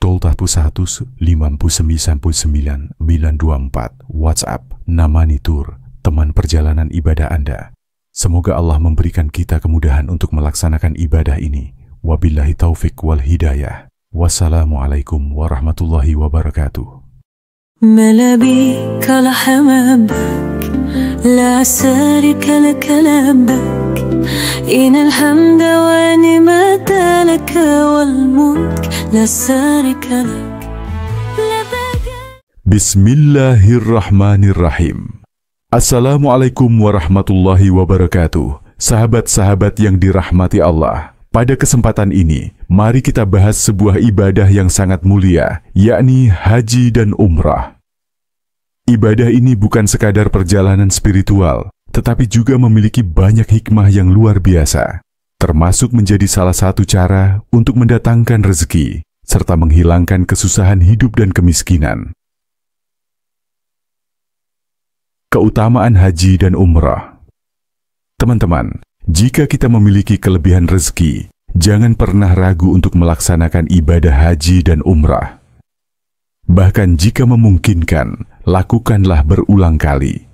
Tol 1 5999 924 WhatsApp Namani Tour, teman perjalanan ibadah Anda. Semoga Allah memberikan kita kemudahan untuk melaksanakan ibadah ini. Wabillahi taufik wal hidayah. Wassalamualaikum warahmatullahi wabarakatuh. ملابيك لحمامك لا سارك لك لبك إن الحمد ونعمة لك والملك لا سارك لك لبك. Bismillahirrahmanirrahim. Assalamualaikum warahmatullahi wabarakatuh. Sahabat-sahabat yang dirahmati Allah. Pada kesempatan ini, mari kita bahas sebuah ibadah yang sangat mulia, yakni haji dan umrah. Ibadah ini bukan sekadar perjalanan spiritual, tetapi juga memiliki banyak hikmah yang luar biasa, termasuk menjadi salah satu cara untuk mendatangkan rezeki, serta menghilangkan kesusahan hidup dan kemiskinan. Keutamaan haji dan umrah. Teman-teman, jika kita memiliki kelebihan rezeki, jangan pernah ragu untuk melaksanakan ibadah haji dan umrah. Bahkan jika memungkinkan, lakukanlah berulang kali.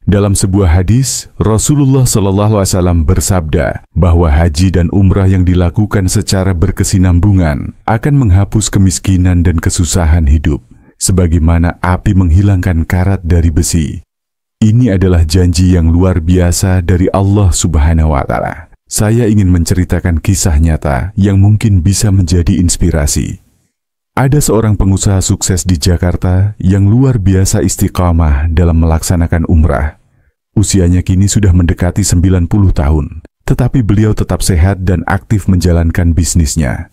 Dalam sebuah hadis, Rasulullah SAW bersabda bahwa haji dan umrah yang dilakukan secara berkesinambungan akan menghapus kemiskinan dan kesusahan hidup, sebagaimana api menghilangkan karat dari besi. Ini adalah janji yang luar biasa dari Allah Subhanahu wa Ta'ala. Saya ingin menceritakan kisah nyata yang mungkin bisa menjadi inspirasi. Ada seorang pengusaha sukses di Jakarta yang luar biasa istiqamah dalam melaksanakan umrah. Usianya kini sudah mendekati 90 tahun, tetapi beliau tetap sehat dan aktif menjalankan bisnisnya.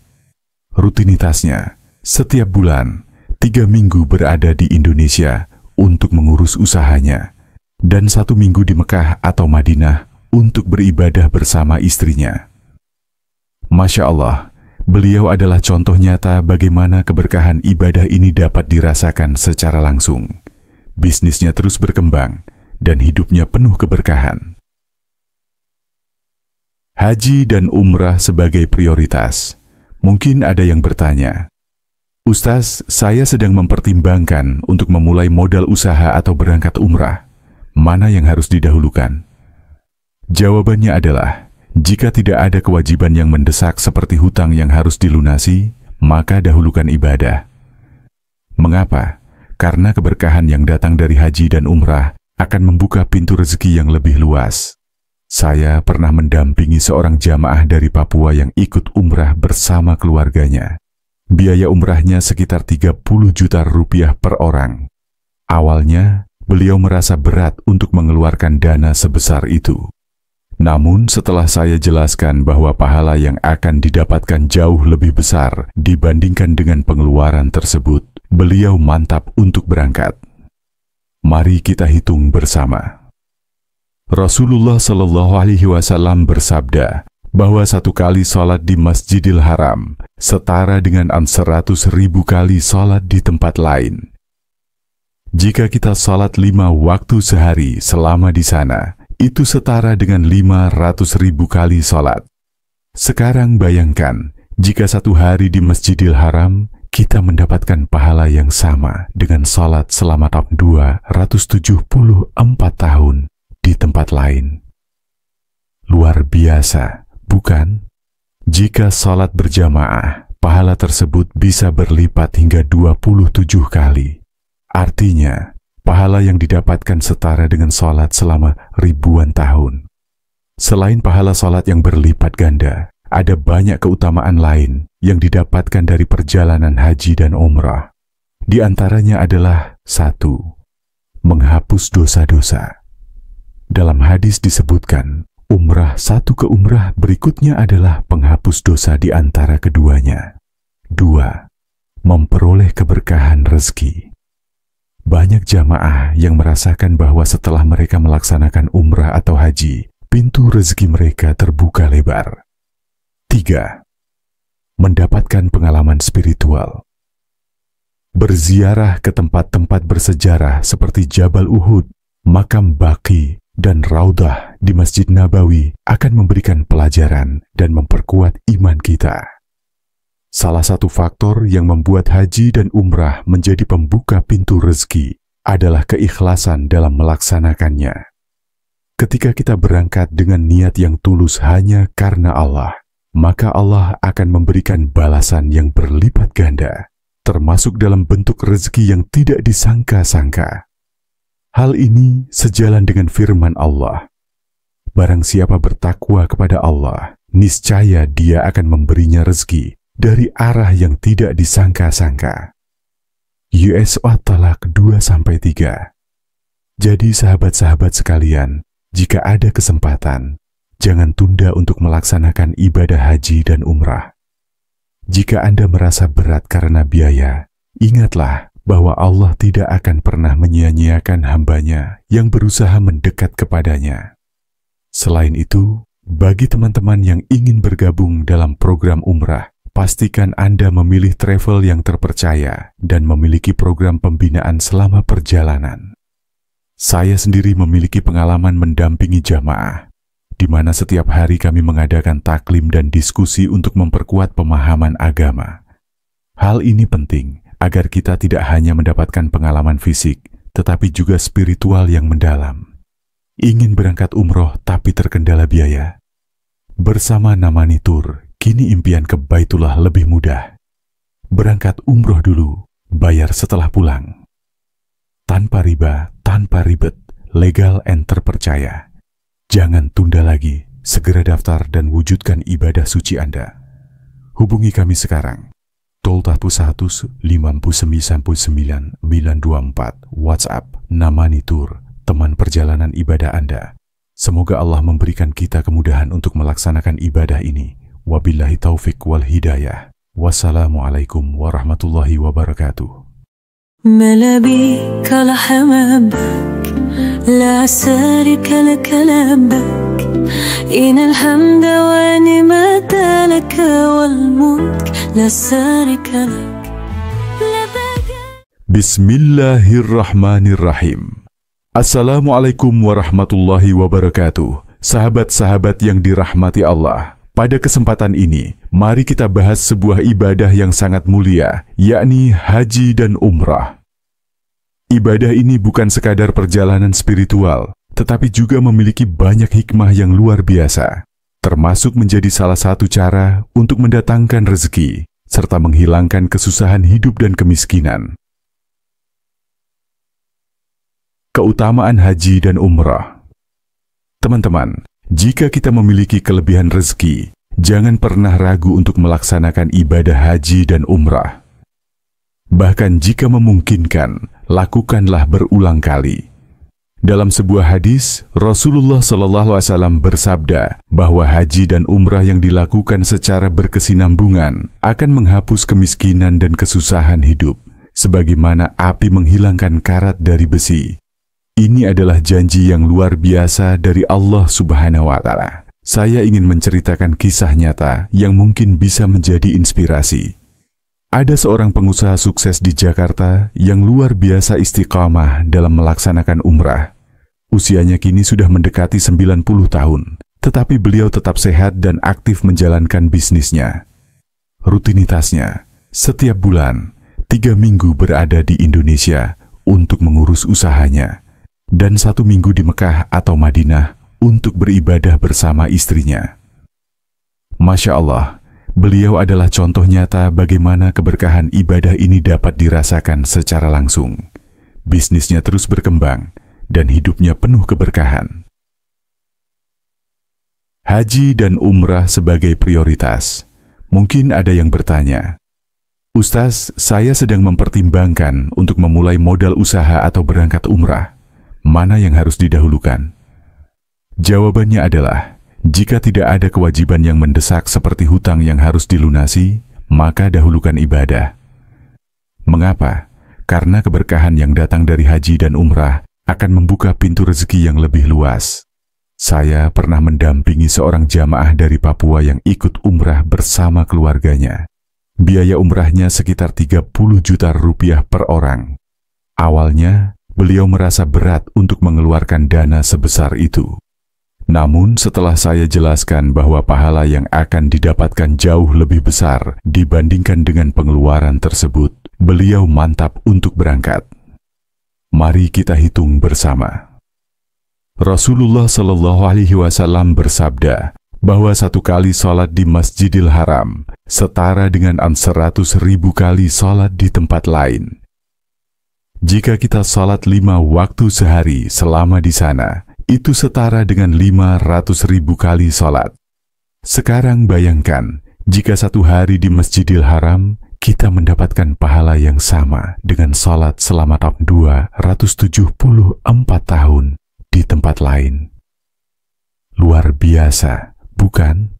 Rutinitasnya, setiap bulan, 3 minggu berada di Indonesia untuk mengurus usahanya, dan 1 minggu di Mekah atau Madinah untuk beribadah bersama istrinya. Masya Allah, beliau adalah contoh nyata bagaimana keberkahan ibadah ini dapat dirasakan secara langsung. Bisnisnya terus berkembang, dan hidupnya penuh keberkahan. Haji dan umrah sebagai prioritas. Mungkin ada yang bertanya, Ustaz, saya sedang mempertimbangkan untuk memulai modal usaha atau berangkat umrah. Mana yang harus didahulukan? Jawabannya adalah, jika tidak ada kewajiban yang mendesak seperti hutang yang harus dilunasi, maka dahulukan ibadah. Mengapa? Karena keberkahan yang datang dari haji dan umrah akan membuka pintu rezeki yang lebih luas. Saya pernah mendampingi seorang jamaah dari Papua yang ikut umrah bersama keluarganya. Biaya umrahnya sekitar 30 juta rupiah per orang. Awalnya, beliau merasa berat untuk mengeluarkan dana sebesar itu. Namun setelah saya jelaskan bahwa pahala yang akan didapatkan jauh lebih besar dibandingkan dengan pengeluaran tersebut, beliau mantap untuk berangkat. Mari kita hitung bersama. Rasulullah SAW bersabda bahwa 1 kali sholat di Masjidil Haram setara dengan 100.000 kali sholat di tempat lain. Jika kita sholat 5 waktu sehari selama di sana, itu setara dengan 500.000 kali sholat. Sekarang bayangkan, jika 1 hari di Masjidil Haram, kita mendapatkan pahala yang sama dengan sholat selama 274 tahun di tempat lain. Luar biasa, bukan? Jika sholat berjamaah, pahala tersebut bisa berlipat hingga 27 kali. Artinya, pahala yang didapatkan setara dengan sholat selama ribuan tahun. Selain pahala sholat yang berlipat ganda, ada banyak keutamaan lain yang didapatkan dari perjalanan haji dan umrah. Di antaranya adalah 1. Menghapus dosa-dosa. Dalam hadis disebutkan, umrah satu ke umrah berikutnya adalah penghapus dosa di antara keduanya. 2. Memperoleh keberkahan rezeki. Banyak jamaah yang merasakan bahwa setelah mereka melaksanakan umrah atau haji, pintu rezeki mereka terbuka lebar. 3. Mendapatkan pengalaman spiritual. Berziarah ke tempat-tempat bersejarah seperti Jabal Uhud, Makam Baqi, dan Raudah di Masjid Nabawi akan memberikan pelajaran dan memperkuat iman kita. Salah satu faktor yang membuat haji dan umrah menjadi pembuka pintu rezeki adalah keikhlasan dalam melaksanakannya. Ketika kita berangkat dengan niat yang tulus hanya karena Allah, maka Allah akan memberikan balasan yang berlipat ganda, termasuk dalam bentuk rezeki yang tidak disangka-sangka. Hal ini sejalan dengan firman Allah. Barang siapa bertakwa kepada Allah, niscaya Dia akan memberinya rezeki dari arah yang tidak disangka-sangka. Yus At-Talaq 2-3. Jadi sahabat-sahabat sekalian, jika ada kesempatan, jangan tunda untuk melaksanakan ibadah haji dan umrah. Jika Anda merasa berat karena biaya, ingatlah bahwa Allah tidak akan pernah menyia-nyiakan hamba-Nya yang berusaha mendekat kepadanya. Selain itu, bagi teman-teman yang ingin bergabung dalam program umrah, pastikan Anda memilih travel yang terpercaya dan memiliki program pembinaan selama perjalanan. Saya sendiri memiliki pengalaman mendampingi jamaah, di mana setiap hari kami mengadakan taklim dan diskusi untuk memperkuat pemahaman agama. Hal ini penting agar kita tidak hanya mendapatkan pengalaman fisik, tetapi juga spiritual yang mendalam. Ingin berangkat umroh tapi terkendala biaya? Bersama Namani Tour, kini impian ke Baitullah lebih mudah. Berangkat umroh dulu, bayar setelah pulang. Tanpa riba, tanpa ribet, legal and terpercaya. Jangan tunda lagi, segera daftar dan wujudkan ibadah suci Anda. Hubungi kami sekarang. Tol Tahpu 100 5999 924 WhatsApp Namani Tour, teman perjalanan ibadah Anda. Semoga Allah memberikan kita kemudahan untuk melaksanakan ibadah ini. Wabillahi taufik wal hidayah. Wassalamualaikum warahmatullahi wabarakatuh. ملابيك لحم بك لا شريك لك لبك إن الحمد ونعمة لك والملك لا شريك لك لبك. Bismillahirrahmanirrahim. Assalamualaikum warahmatullahi wabarakatuh. Sahabat-sahabat yang dirahmati Allah. Pada kesempatan ini, mari kita bahas sebuah ibadah yang sangat mulia, yakni haji dan umrah. Ibadah ini bukan sekadar perjalanan spiritual, tetapi juga memiliki banyak hikmah yang luar biasa, termasuk menjadi salah satu cara untuk mendatangkan rezeki, serta menghilangkan kesusahan hidup dan kemiskinan. Keutamaan haji dan umrah. Teman-teman, jika kita memiliki kelebihan rezeki, jangan pernah ragu untuk melaksanakan ibadah haji dan umrah. Bahkan jika memungkinkan, lakukanlah berulang kali. Dalam sebuah hadis, Rasulullah SAW bersabda bahwa haji dan umrah yang dilakukan secara berkesinambungan akan menghapus kemiskinan dan kesusahan hidup, sebagaimana api menghilangkan karat dari besi. Ini adalah janji yang luar biasa dari Allah Subhanahu wa Ta'ala. Saya ingin menceritakan kisah nyata yang mungkin bisa menjadi inspirasi. Ada seorang pengusaha sukses di Jakarta yang luar biasa istiqamah dalam melaksanakan umrah. Usianya kini sudah mendekati 90 tahun, tetapi beliau tetap sehat dan aktif menjalankan bisnisnya. Rutinitasnya, setiap bulan, 3 minggu berada di Indonesia untuk mengurus usahanya, dan 1 minggu di Mekah atau Madinah untuk beribadah bersama istrinya. Masya Allah, beliau adalah contoh nyata bagaimana keberkahan ibadah ini dapat dirasakan secara langsung. Bisnisnya terus berkembang, dan hidupnya penuh keberkahan. Haji dan umrah sebagai prioritas. Mungkin ada yang bertanya, Ustaz, saya sedang mempertimbangkan untuk memulai modal usaha atau berangkat umrah. Mana yang harus didahulukan? Jawabannya adalah, jika tidak ada kewajiban yang mendesak seperti hutang yang harus dilunasi, maka dahulukan ibadah. Mengapa? Karena keberkahan yang datang dari haji dan umrah akan membuka pintu rezeki yang lebih luas. Saya pernah mendampingi seorang jamaah dari Papua yang ikut umrah bersama keluarganya. Biaya umrahnya sekitar 30 juta rupiah per orang. Awalnya, beliau merasa berat untuk mengeluarkan dana sebesar itu. Namun setelah saya jelaskan bahwa pahala yang akan didapatkan jauh lebih besar dibandingkan dengan pengeluaran tersebut, beliau mantap untuk berangkat. Mari kita hitung bersama. Rasulullah SAW bersabda bahwa 1 kali sholat di Masjidil Haram setara dengan 100.000 kali sholat di tempat lain. Jika kita sholat 5 waktu sehari selama di sana, itu setara dengan 500.000 kali sholat. Sekarang bayangkan, jika 1 hari di Masjidil Haram, kita mendapatkan pahala yang sama dengan sholat selama 274 tahun di tempat lain. Luar biasa, bukan?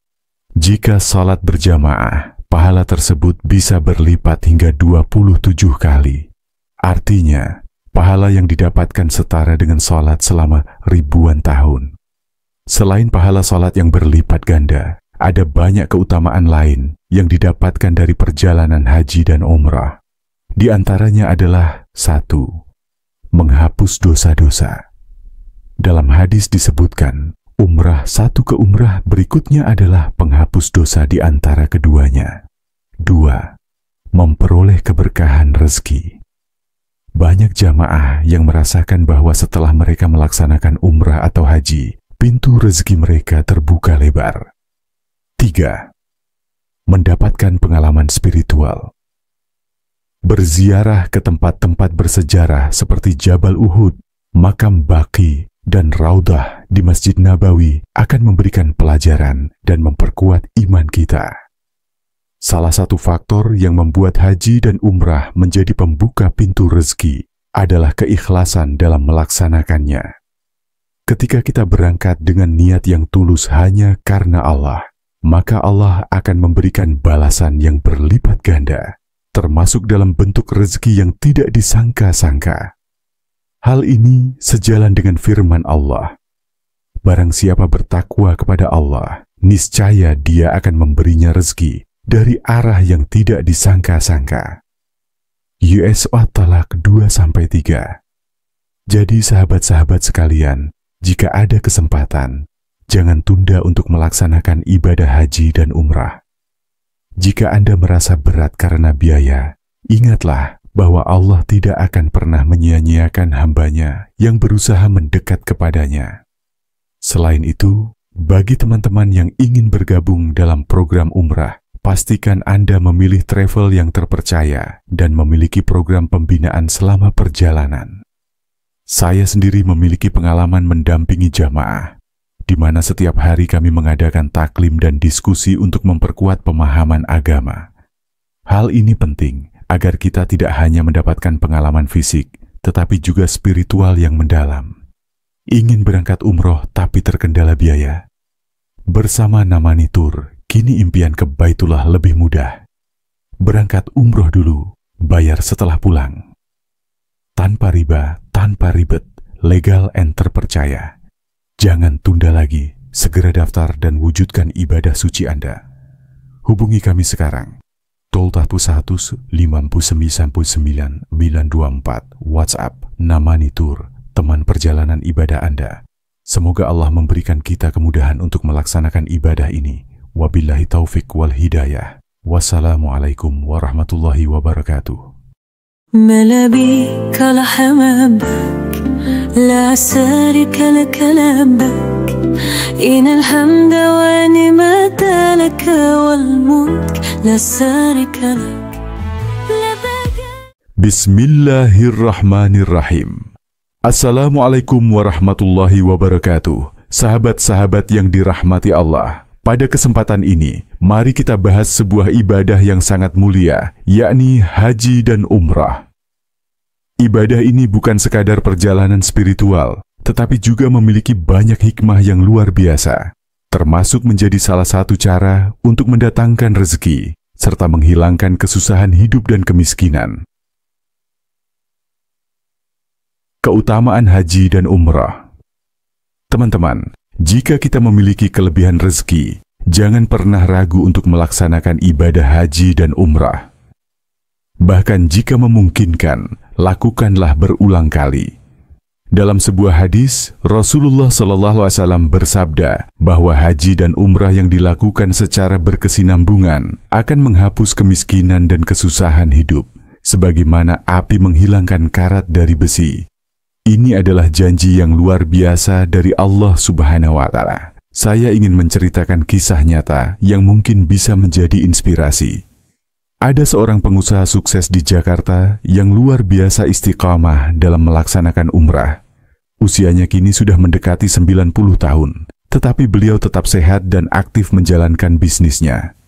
Jika sholat berjamaah, pahala tersebut bisa berlipat hingga 27 kali. Artinya, pahala yang didapatkan setara dengan sholat selama ribuan tahun. Selain pahala sholat yang berlipat ganda, ada banyak keutamaan lain yang didapatkan dari perjalanan haji dan umrah. Di antaranya adalah 1. Menghapus dosa-dosa. Dalam hadis disebutkan, umrah satu ke umrah berikutnya adalah penghapus dosa di antara keduanya. 2. Memperoleh keberkahan rezeki. Banyak jamaah yang merasakan bahwa setelah mereka melaksanakan umrah atau haji, pintu rezeki mereka terbuka lebar. 3. Mendapatkan pengalaman spiritual. Berziarah ke tempat-tempat bersejarah seperti Jabal Uhud, Makam Baqi, dan Raudah di Masjid Nabawi akan memberikan pelajaran dan memperkuat iman kita. Salah satu faktor yang membuat haji dan umrah menjadi pembuka pintu rezeki adalah keikhlasan dalam melaksanakannya. Ketika kita berangkat dengan niat yang tulus hanya karena Allah, maka Allah akan memberikan balasan yang berlipat ganda, termasuk dalam bentuk rezeki yang tidak disangka-sangka. Hal ini sejalan dengan firman Allah. Barang siapa bertakwa kepada Allah, niscaya Dia akan memberinya rezeki dari arah yang tidak disangka-sangka. US At-Talaq 2-3. Jadi sahabat-sahabat sekalian, jika ada kesempatan, jangan tunda untuk melaksanakan ibadah haji dan umrah. Jika Anda merasa berat karena biaya, ingatlah bahwa Allah tidak akan pernah menyia-nyiakan hamba-Nya yang berusaha mendekat kepadanya. Selain itu, bagi teman-teman yang ingin bergabung dalam program umrah, pastikan Anda memilih travel yang terpercaya dan memiliki program pembinaan selama perjalanan. Saya sendiri memiliki pengalaman mendampingi jamaah, di mana setiap hari kami mengadakan taklim dan diskusi untuk memperkuat pemahaman agama. Hal ini penting agar kita tidak hanya mendapatkan pengalaman fisik, tetapi juga spiritual yang mendalam. Ingin berangkat umroh tapi terkendala biaya? Bersama Namani Tour, kini impian ke Baitullah lebih mudah. Berangkat umroh dulu, bayar setelah pulang. Tanpa riba, tanpa ribet, legal and terpercaya. Jangan tunda lagi, segera daftar dan wujudkan ibadah suci Anda. Hubungi kami sekarang. Tol Tahpu 1599924, WhatsApp Namani Tour, teman perjalanan ibadah Anda. Semoga Allah memberikan kita kemudahan untuk melaksanakan ibadah ini. Wabillahi taufik wal hidayah. Wassalamualaikum warahmatullahi wabarakatuh. ملابيك لحمامك لا شريك لك لبك إن الحمد ونعمة لك والملك لا شريك لك. Bismillahirrahmanirrahim. Assalamualaikum warahmatullahi wabarakatuh. Sahabat-sahabat yang dirahmati Allah, pada kesempatan ini, mari kita bahas sebuah ibadah yang sangat mulia, yakni haji dan umrah. Ibadah ini bukan sekadar perjalanan spiritual, tetapi juga memiliki banyak hikmah yang luar biasa, termasuk menjadi salah satu cara untuk mendatangkan rezeki, serta menghilangkan kesusahan hidup dan kemiskinan. Keutamaan haji dan umrah. Teman-teman, jika kita memiliki kelebihan rezeki, jangan pernah ragu untuk melaksanakan ibadah haji dan umrah. Bahkan jika memungkinkan, lakukanlah berulang kali. Dalam sebuah hadis, Rasulullah SAW bersabda bahwa haji dan umrah yang dilakukan secara berkesinambungan akan menghapus kemiskinan dan kesusahan hidup, sebagaimana api menghilangkan karat dari besi. Ini adalah janji yang luar biasa dari Allah Subhanahu wa Ta'ala. Saya ingin menceritakan kisah nyata yang mungkin bisa menjadi inspirasi. Ada seorang pengusaha sukses di Jakarta yang luar biasa istiqamah dalam melaksanakan umrah. Usianya kini sudah mendekati 90 tahun, tetapi beliau tetap sehat dan aktif menjalankan bisnisnya.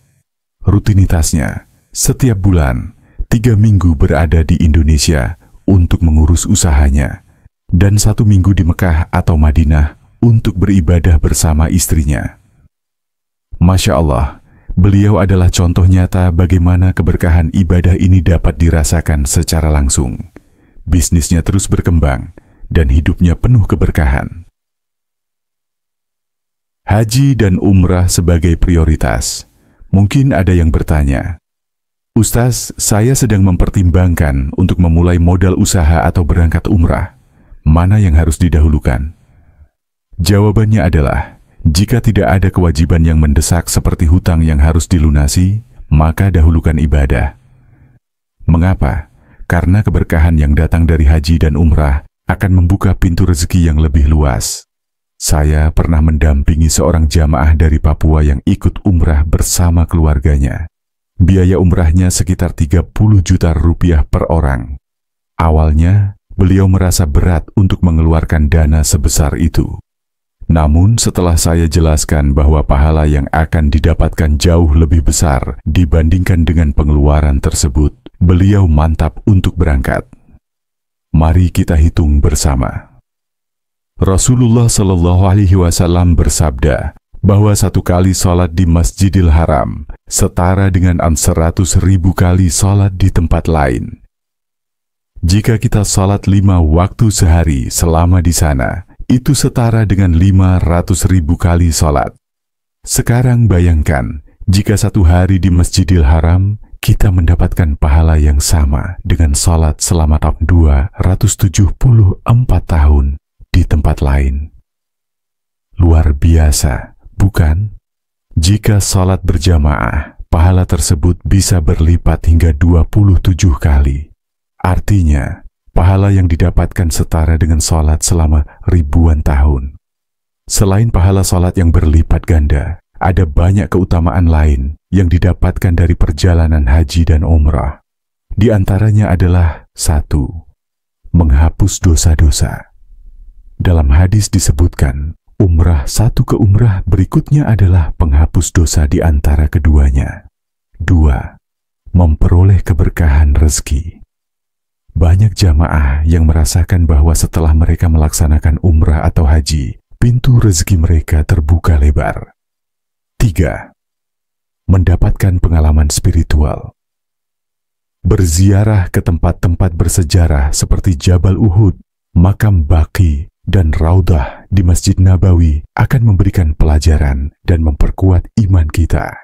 Rutinitasnya, setiap bulan, 3 minggu berada di Indonesia untuk mengurus usahanya, dan 1 minggu di Mekah atau Madinah untuk beribadah bersama istrinya. Masya Allah, beliau adalah contoh nyata bagaimana keberkahan ibadah ini dapat dirasakan secara langsung. Bisnisnya terus berkembang, dan hidupnya penuh keberkahan. Haji dan umrah sebagai prioritas. Mungkin ada yang bertanya, Ustaz, saya sedang mempertimbangkan untuk memulai modal usaha atau berangkat umrah. Mana yang harus didahulukan? Jawabannya adalah, jika tidak ada kewajiban yang mendesak seperti hutang yang harus dilunasi, maka dahulukan ibadah. Mengapa? karena keberkahan yang datang dari haji dan umrah akan membuka pintu rezeki yang lebih luas. Saya pernah mendampingi seorang jamaah dari Papua yang ikut umrah bersama keluarganya. Biaya umrahnya sekitar 30 juta rupiah per orang. Awalnya, beliau merasa berat untuk mengeluarkan dana sebesar itu. Namun setelah saya jelaskan bahwa pahala yang akan didapatkan jauh lebih besar dibandingkan dengan pengeluaran tersebut, beliau mantap untuk berangkat. Mari kita hitung bersama. Rasulullah Shallallahu Alaihi Wasallam bersabda bahwa 1 kali sholat di Masjidil Haram setara dengan 100.000 kali sholat di tempat lain. Jika kita sholat 5 waktu sehari selama di sana, itu setara dengan 500.000 kali sholat. Sekarang bayangkan, jika 1 hari di Masjidil Haram, kita mendapatkan pahala yang sama dengan sholat selama 274 tahun di tempat lain. Luar biasa, bukan? Jika sholat berjamaah, pahala tersebut bisa berlipat hingga 27 kali. Artinya, pahala yang didapatkan setara dengan sholat selama ribuan tahun. Selain pahala sholat yang berlipat ganda, ada banyak keutamaan lain yang didapatkan dari perjalanan haji dan umrah. Di antaranya adalah 1. Menghapus dosa-dosa. Dalam hadis disebutkan, umrah satu ke umrah berikutnya adalah penghapus dosa di antara keduanya. 2. Memperoleh keberkahan rezeki. Banyak jamaah yang merasakan bahwa setelah mereka melaksanakan umrah atau haji, pintu rezeki mereka terbuka lebar. 3. Mendapatkan pengalaman spiritual. Berziarah ke tempat-tempat bersejarah seperti Jabal Uhud, Makam Baqi, dan Raudah di Masjid Nabawi akan memberikan pelajaran dan memperkuat iman kita.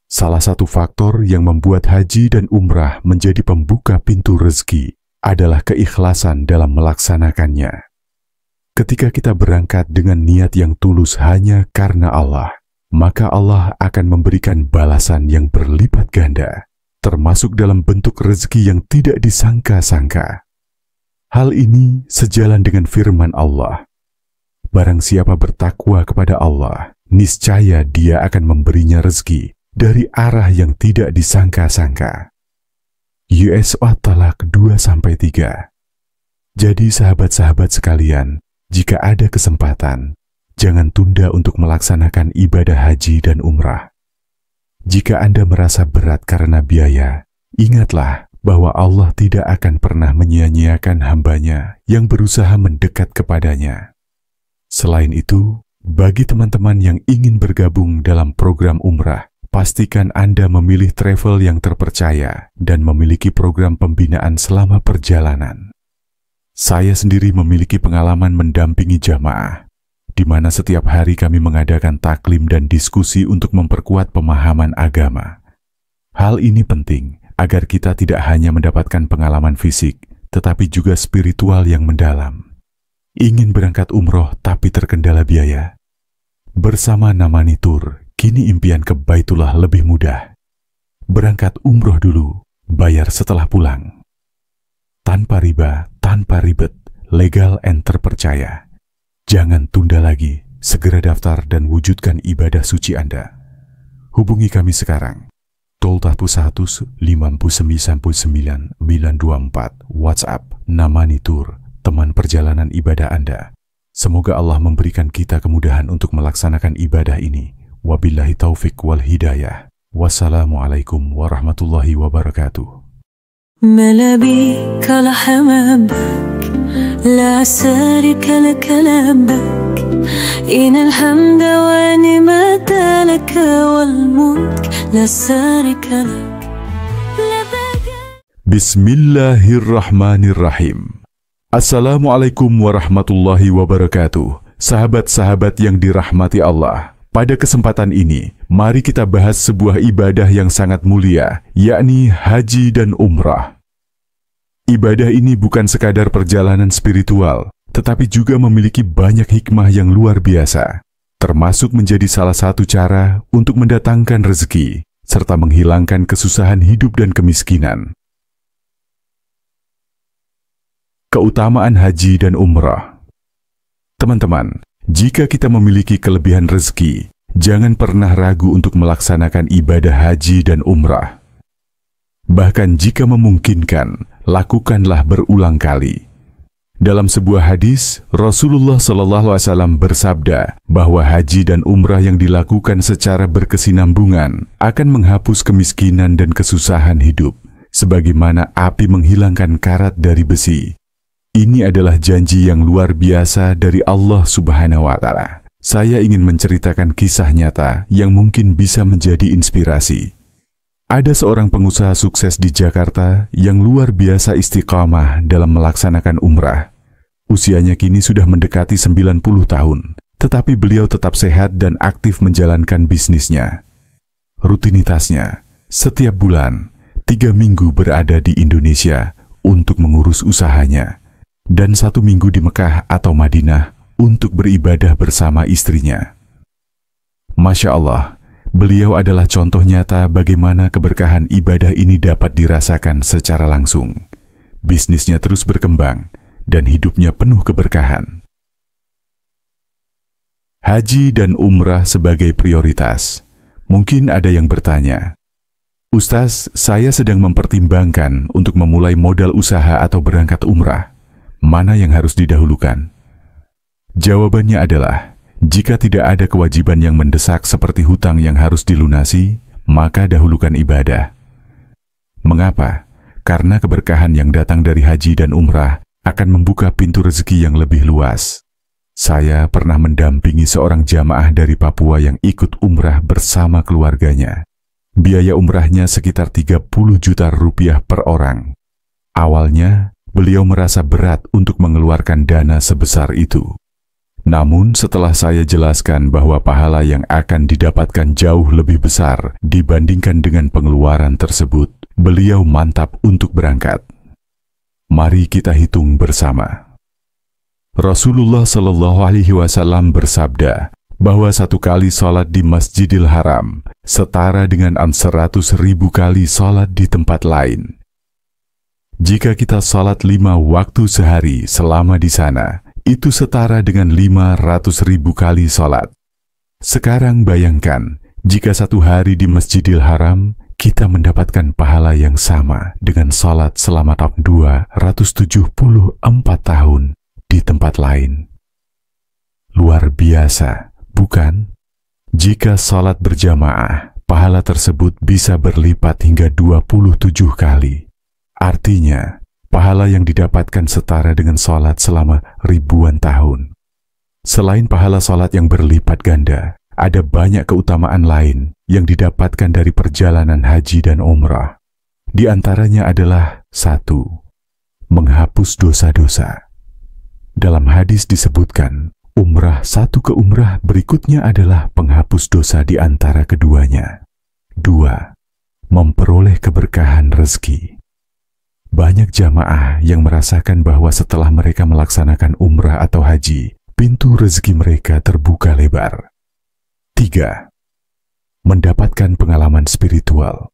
Salah satu faktor yang membuat haji dan umrah menjadi pembuka pintu rezeki adalah keikhlasan dalam melaksanakannya. Ketika kita berangkat dengan niat yang tulus hanya karena Allah, maka Allah akan memberikan balasan yang berlipat ganda, termasuk dalam bentuk rezeki yang tidak disangka-sangka. Hal ini sejalan dengan firman Allah. Barang siapa bertakwa kepada Allah, niscaya Dia akan memberinya rezeki dari arah yang tidak disangka-sangka. US At-Talaq 2-3. Jadi sahabat-sahabat sekalian, jika ada kesempatan, jangan tunda untuk melaksanakan ibadah haji dan umrah. Jika Anda merasa berat karena biaya, ingatlah bahwa Allah tidak akan pernah menyia-nyiakan hamba-Nya yang berusaha mendekat kepadanya. Selain itu, bagi teman-teman yang ingin bergabung dalam program umrah, pastikan Anda memilih travel yang terpercaya dan memiliki program pembinaan selama perjalanan. Saya sendiri memiliki pengalaman mendampingi jamaah, di mana setiap hari kami mengadakan taklim dan diskusi untuk memperkuat pemahaman agama. Hal ini penting agar kita tidak hanya mendapatkan pengalaman fisik, tetapi juga spiritual yang mendalam. Ingin berangkat umroh tapi terkendala biaya? Bersama Namani Tour, kini impian ke Baitullah lebih mudah. Berangkat umroh dulu, bayar setelah pulang. Tanpa riba, tanpa ribet, legal and terpercaya. Jangan tunda lagi, segera daftar dan wujudkan ibadah suci Anda. Hubungi kami sekarang. Toltah Pusatus 599 924, WhatsApp Namani Tour, teman perjalanan ibadah Anda. Semoga Allah memberikan kita kemudahan untuk melaksanakan ibadah ini. Wabillahi taufik wal hidayah. Wassalamualaikum warahmatullahi wabarakatuh. ملابيك لحمامك لا سارك لك لبك إن الحمد ونعمة لك والملك لا سارك لك. Bismillahirrahmanirrahim. Assalamualaikum warahmatullahi wabarakatuh. Sahabat-sahabat yang dirahmati Allah, pada kesempatan ini, mari kita bahas sebuah ibadah yang sangat mulia, yakni haji dan umrah. Ibadah ini bukan sekadar perjalanan spiritual, tetapi juga memiliki banyak hikmah yang luar biasa, termasuk menjadi salah satu cara untuk mendatangkan rezeki, serta menghilangkan kesusahan hidup dan kemiskinan. Keutamaan haji dan umrah. Teman-teman, jika kita memiliki kelebihan rezeki, jangan pernah ragu untuk melaksanakan ibadah haji dan umrah. Bahkan jika memungkinkan, lakukanlah berulang kali. Dalam sebuah hadis, Rasulullah SAW bersabda bahwa haji dan umrah yang dilakukan secara berkesinambungan akan menghapus kemiskinan dan kesusahan hidup, sebagaimana api menghilangkan karat dari besi. Ini adalah janji yang luar biasa dari Allah Subhanahu wa Ta'ala. Saya ingin menceritakan kisah nyata yang mungkin bisa menjadi inspirasi. Ada seorang pengusaha sukses di Jakarta yang luar biasa istiqamah dalam melaksanakan umrah. Usianya kini sudah mendekati 90 tahun, tetapi beliau tetap sehat dan aktif menjalankan bisnisnya. Rutinitasnya, setiap bulan, 3 minggu berada di Indonesia untuk mengurus usahanya, dan 1 minggu di Mekah atau Madinah untuk beribadah bersama istrinya. Masya Allah, beliau adalah contoh nyata bagaimana keberkahan ibadah ini dapat dirasakan secara langsung. Bisnisnya terus berkembang dan hidupnya penuh keberkahan. Haji dan umrah sebagai prioritas. Mungkin ada yang bertanya, "Ustaz, saya sedang mempertimbangkan untuk memulai modal usaha atau berangkat umrah. Mana yang harus didahulukan?" Jawabannya adalah, jika tidak ada kewajiban yang mendesak seperti hutang yang harus dilunasi, maka dahulukan ibadah. Mengapa? Karena keberkahan yang datang dari haji dan umrah akan membuka pintu rezeki yang lebih luas. Saya pernah mendampingi seorang jamaah dari Papua yang ikut umrah bersama keluarganya. Biaya umrahnya sekitar 30 juta rupiah per orang. Awalnya, beliau merasa berat untuk mengeluarkan dana sebesar itu. Namun setelah saya jelaskan bahwa pahala yang akan didapatkan jauh lebih besar dibandingkan dengan pengeluaran tersebut, beliau mantap untuk berangkat. Mari kita hitung bersama. Rasulullah SAW bersabda bahwa 1 kali sholat di Masjidil Haram setara dengan 100.000 kali sholat di tempat lain. Jika kita sholat 5 waktu sehari selama di sana, itu setara dengan 500.000 kali sholat. Sekarang bayangkan, jika 1 hari di Masjidil Haram, kita mendapatkan pahala yang sama dengan sholat selama 274 tahun di tempat lain. Luar biasa, bukan? Jika sholat berjamaah, pahala tersebut bisa berlipat hingga 27 kali. Artinya, pahala yang didapatkan setara dengan sholat selama ribuan tahun. Selain pahala sholat yang berlipat ganda, ada banyak keutamaan lain yang didapatkan dari perjalanan haji dan umrah. Di antaranya adalah 1. Menghapus dosa-dosa. Dalam hadis disebutkan, umrah satu ke umrah berikutnya adalah penghapus dosa di antara keduanya. 2. Memperoleh keberkahan rezeki. Banyak jamaah yang merasakan bahwa setelah mereka melaksanakan umrah atau haji, pintu rezeki mereka terbuka lebar. 3. Mendapatkan pengalaman spiritual.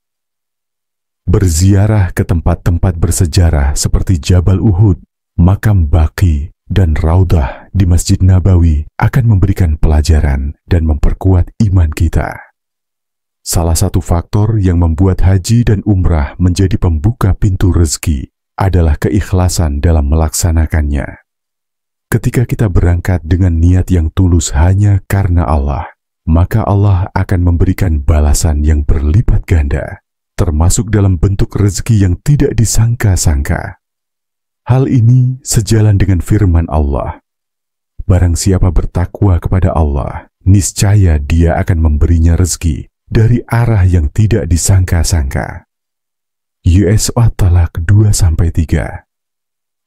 Berziarah ke tempat-tempat bersejarah seperti Jabal Uhud, Makam Baqi, dan Raudah di Masjid Nabawi akan memberikan pelajaran dan memperkuat iman kita. Salah satu faktor yang membuat haji dan umrah menjadi pembuka pintu rezeki adalah keikhlasan dalam melaksanakannya. Ketika kita berangkat dengan niat yang tulus hanya karena Allah, maka Allah akan memberikan balasan yang berlipat ganda, termasuk dalam bentuk rezeki yang tidak disangka-sangka. Hal ini sejalan dengan firman Allah. Barang siapa bertakwa kepada Allah, niscaya Dia akan memberinya rezeki dari arah yang tidak disangka-sangka. US At-Talaq 2-3.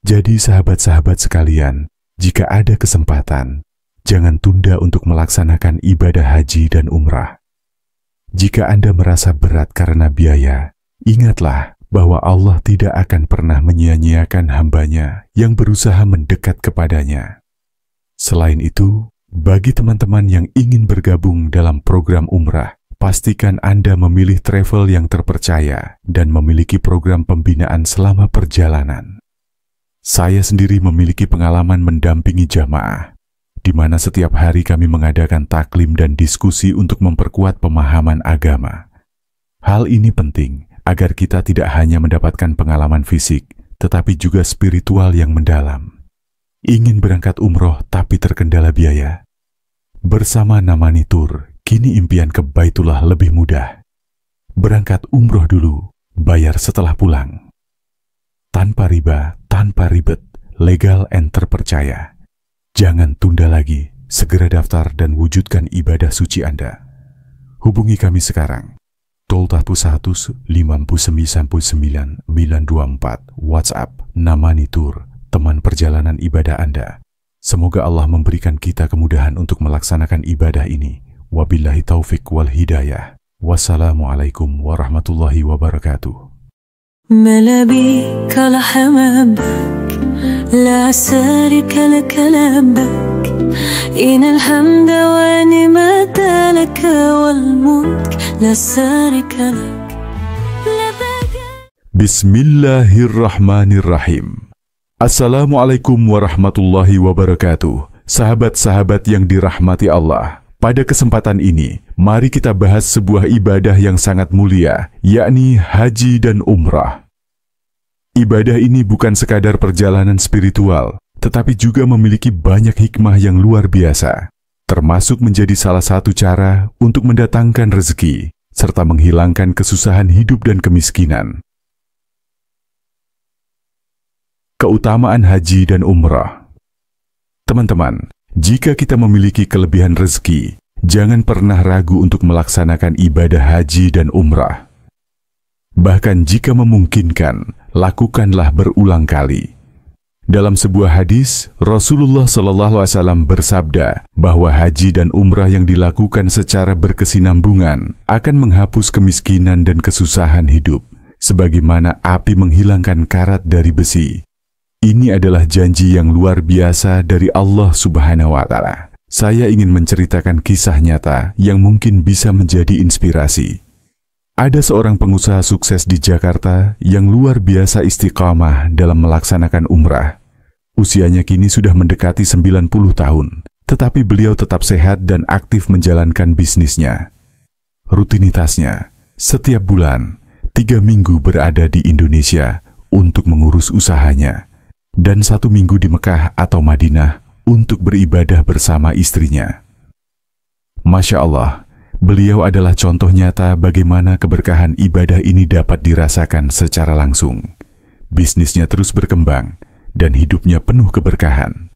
Jadi sahabat-sahabat sekalian, jika ada kesempatan, jangan tunda untuk melaksanakan ibadah haji dan umrah. Jika Anda merasa berat karena biaya, ingatlah bahwa Allah tidak akan pernah menyia-nyiakan hamba-Nya yang berusaha mendekat kepadanya. Selain itu, bagi teman-teman yang ingin bergabung dalam program umrah, pastikan Anda memilih travel yang terpercaya dan memiliki program pembinaan selama perjalanan. Saya sendiri memiliki pengalaman mendampingi jamaah, di mana setiap hari kami mengadakan taklim dan diskusi untuk memperkuat pemahaman agama. Hal ini penting agar kita tidak hanya mendapatkan pengalaman fisik, tetapi juga spiritual yang mendalam. Ingin berangkat umroh tapi terkendala biaya? Bersama Namani Tour, kini impian ke Baitullah lebih mudah. Berangkat umroh dulu, bayar setelah pulang. Tanpa riba, tanpa ribet, legal and terpercaya. Jangan tunda lagi, segera daftar dan wujudkan ibadah suci Anda. Hubungi kami sekarang. Tolta 159 924, WhatsApp, Namani Tour, teman perjalanan ibadah Anda. Semoga Allah memberikan kita kemudahan untuk melaksanakan ibadah ini. Wabillahi taufik wal hidayah. Wassalamualaikum warahmatullahi wabarakatuh. ملابيك لحمامك لا شريك لك لبك إن الحمد ونعمة لك والملك لا شريك لك. Bismillahirrahmanirrahim. Assalamualaikum warahmatullahi wabarakatuh. Sahabat-sahabat yang dirahmati Allah, pada kesempatan ini, mari kita bahas sebuah ibadah yang sangat mulia, yakni haji dan umrah. Ibadah ini bukan sekadar perjalanan spiritual, tetapi juga memiliki banyak hikmah yang luar biasa, termasuk menjadi salah satu cara untuk mendatangkan rezeki, serta menghilangkan kesusahan hidup dan kemiskinan. Keutamaan haji dan umrah. Teman-teman, jika kita memiliki kelebihan rezeki, jangan pernah ragu untuk melaksanakan ibadah haji dan umrah. Bahkan jika memungkinkan, lakukanlah berulang kali. Dalam sebuah hadis, Rasulullah SAW bersabda bahwa haji dan umrah yang dilakukan secara berkesinambungan akan menghapus kemiskinan dan kesusahan hidup, sebagaimana api menghilangkan karat dari besi. Ini adalah janji yang luar biasa dari Allah Subhanahu wa Ta'ala. Saya ingin menceritakan kisah nyata yang mungkin bisa menjadi inspirasi. Ada seorang pengusaha sukses di Jakarta yang luar biasa istiqamah dalam melaksanakan umrah. Usianya kini sudah mendekati 90 tahun, tetapi beliau tetap sehat dan aktif menjalankan bisnisnya. Rutinitasnya, setiap bulan, 3 minggu berada di Indonesia untuk mengurus usahanya, dan 1 minggu di Mekah atau Madinah untuk beribadah bersama istrinya. Masya Allah, beliau adalah contoh nyata bagaimana keberkahan ibadah ini dapat dirasakan secara langsung. Bisnisnya terus berkembang, dan hidupnya penuh keberkahan.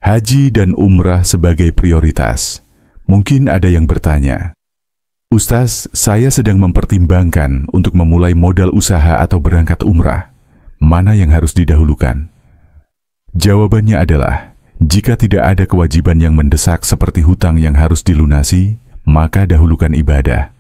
Haji dan umrah sebagai prioritas. Mungkin ada yang bertanya, Ustaz, saya sedang mempertimbangkan untuk memulai modal usaha atau berangkat umrah. Mana yang harus didahulukan? Jawabannya adalah, jika tidak ada kewajiban yang mendesak seperti hutang yang harus dilunasi, maka dahulukan ibadah.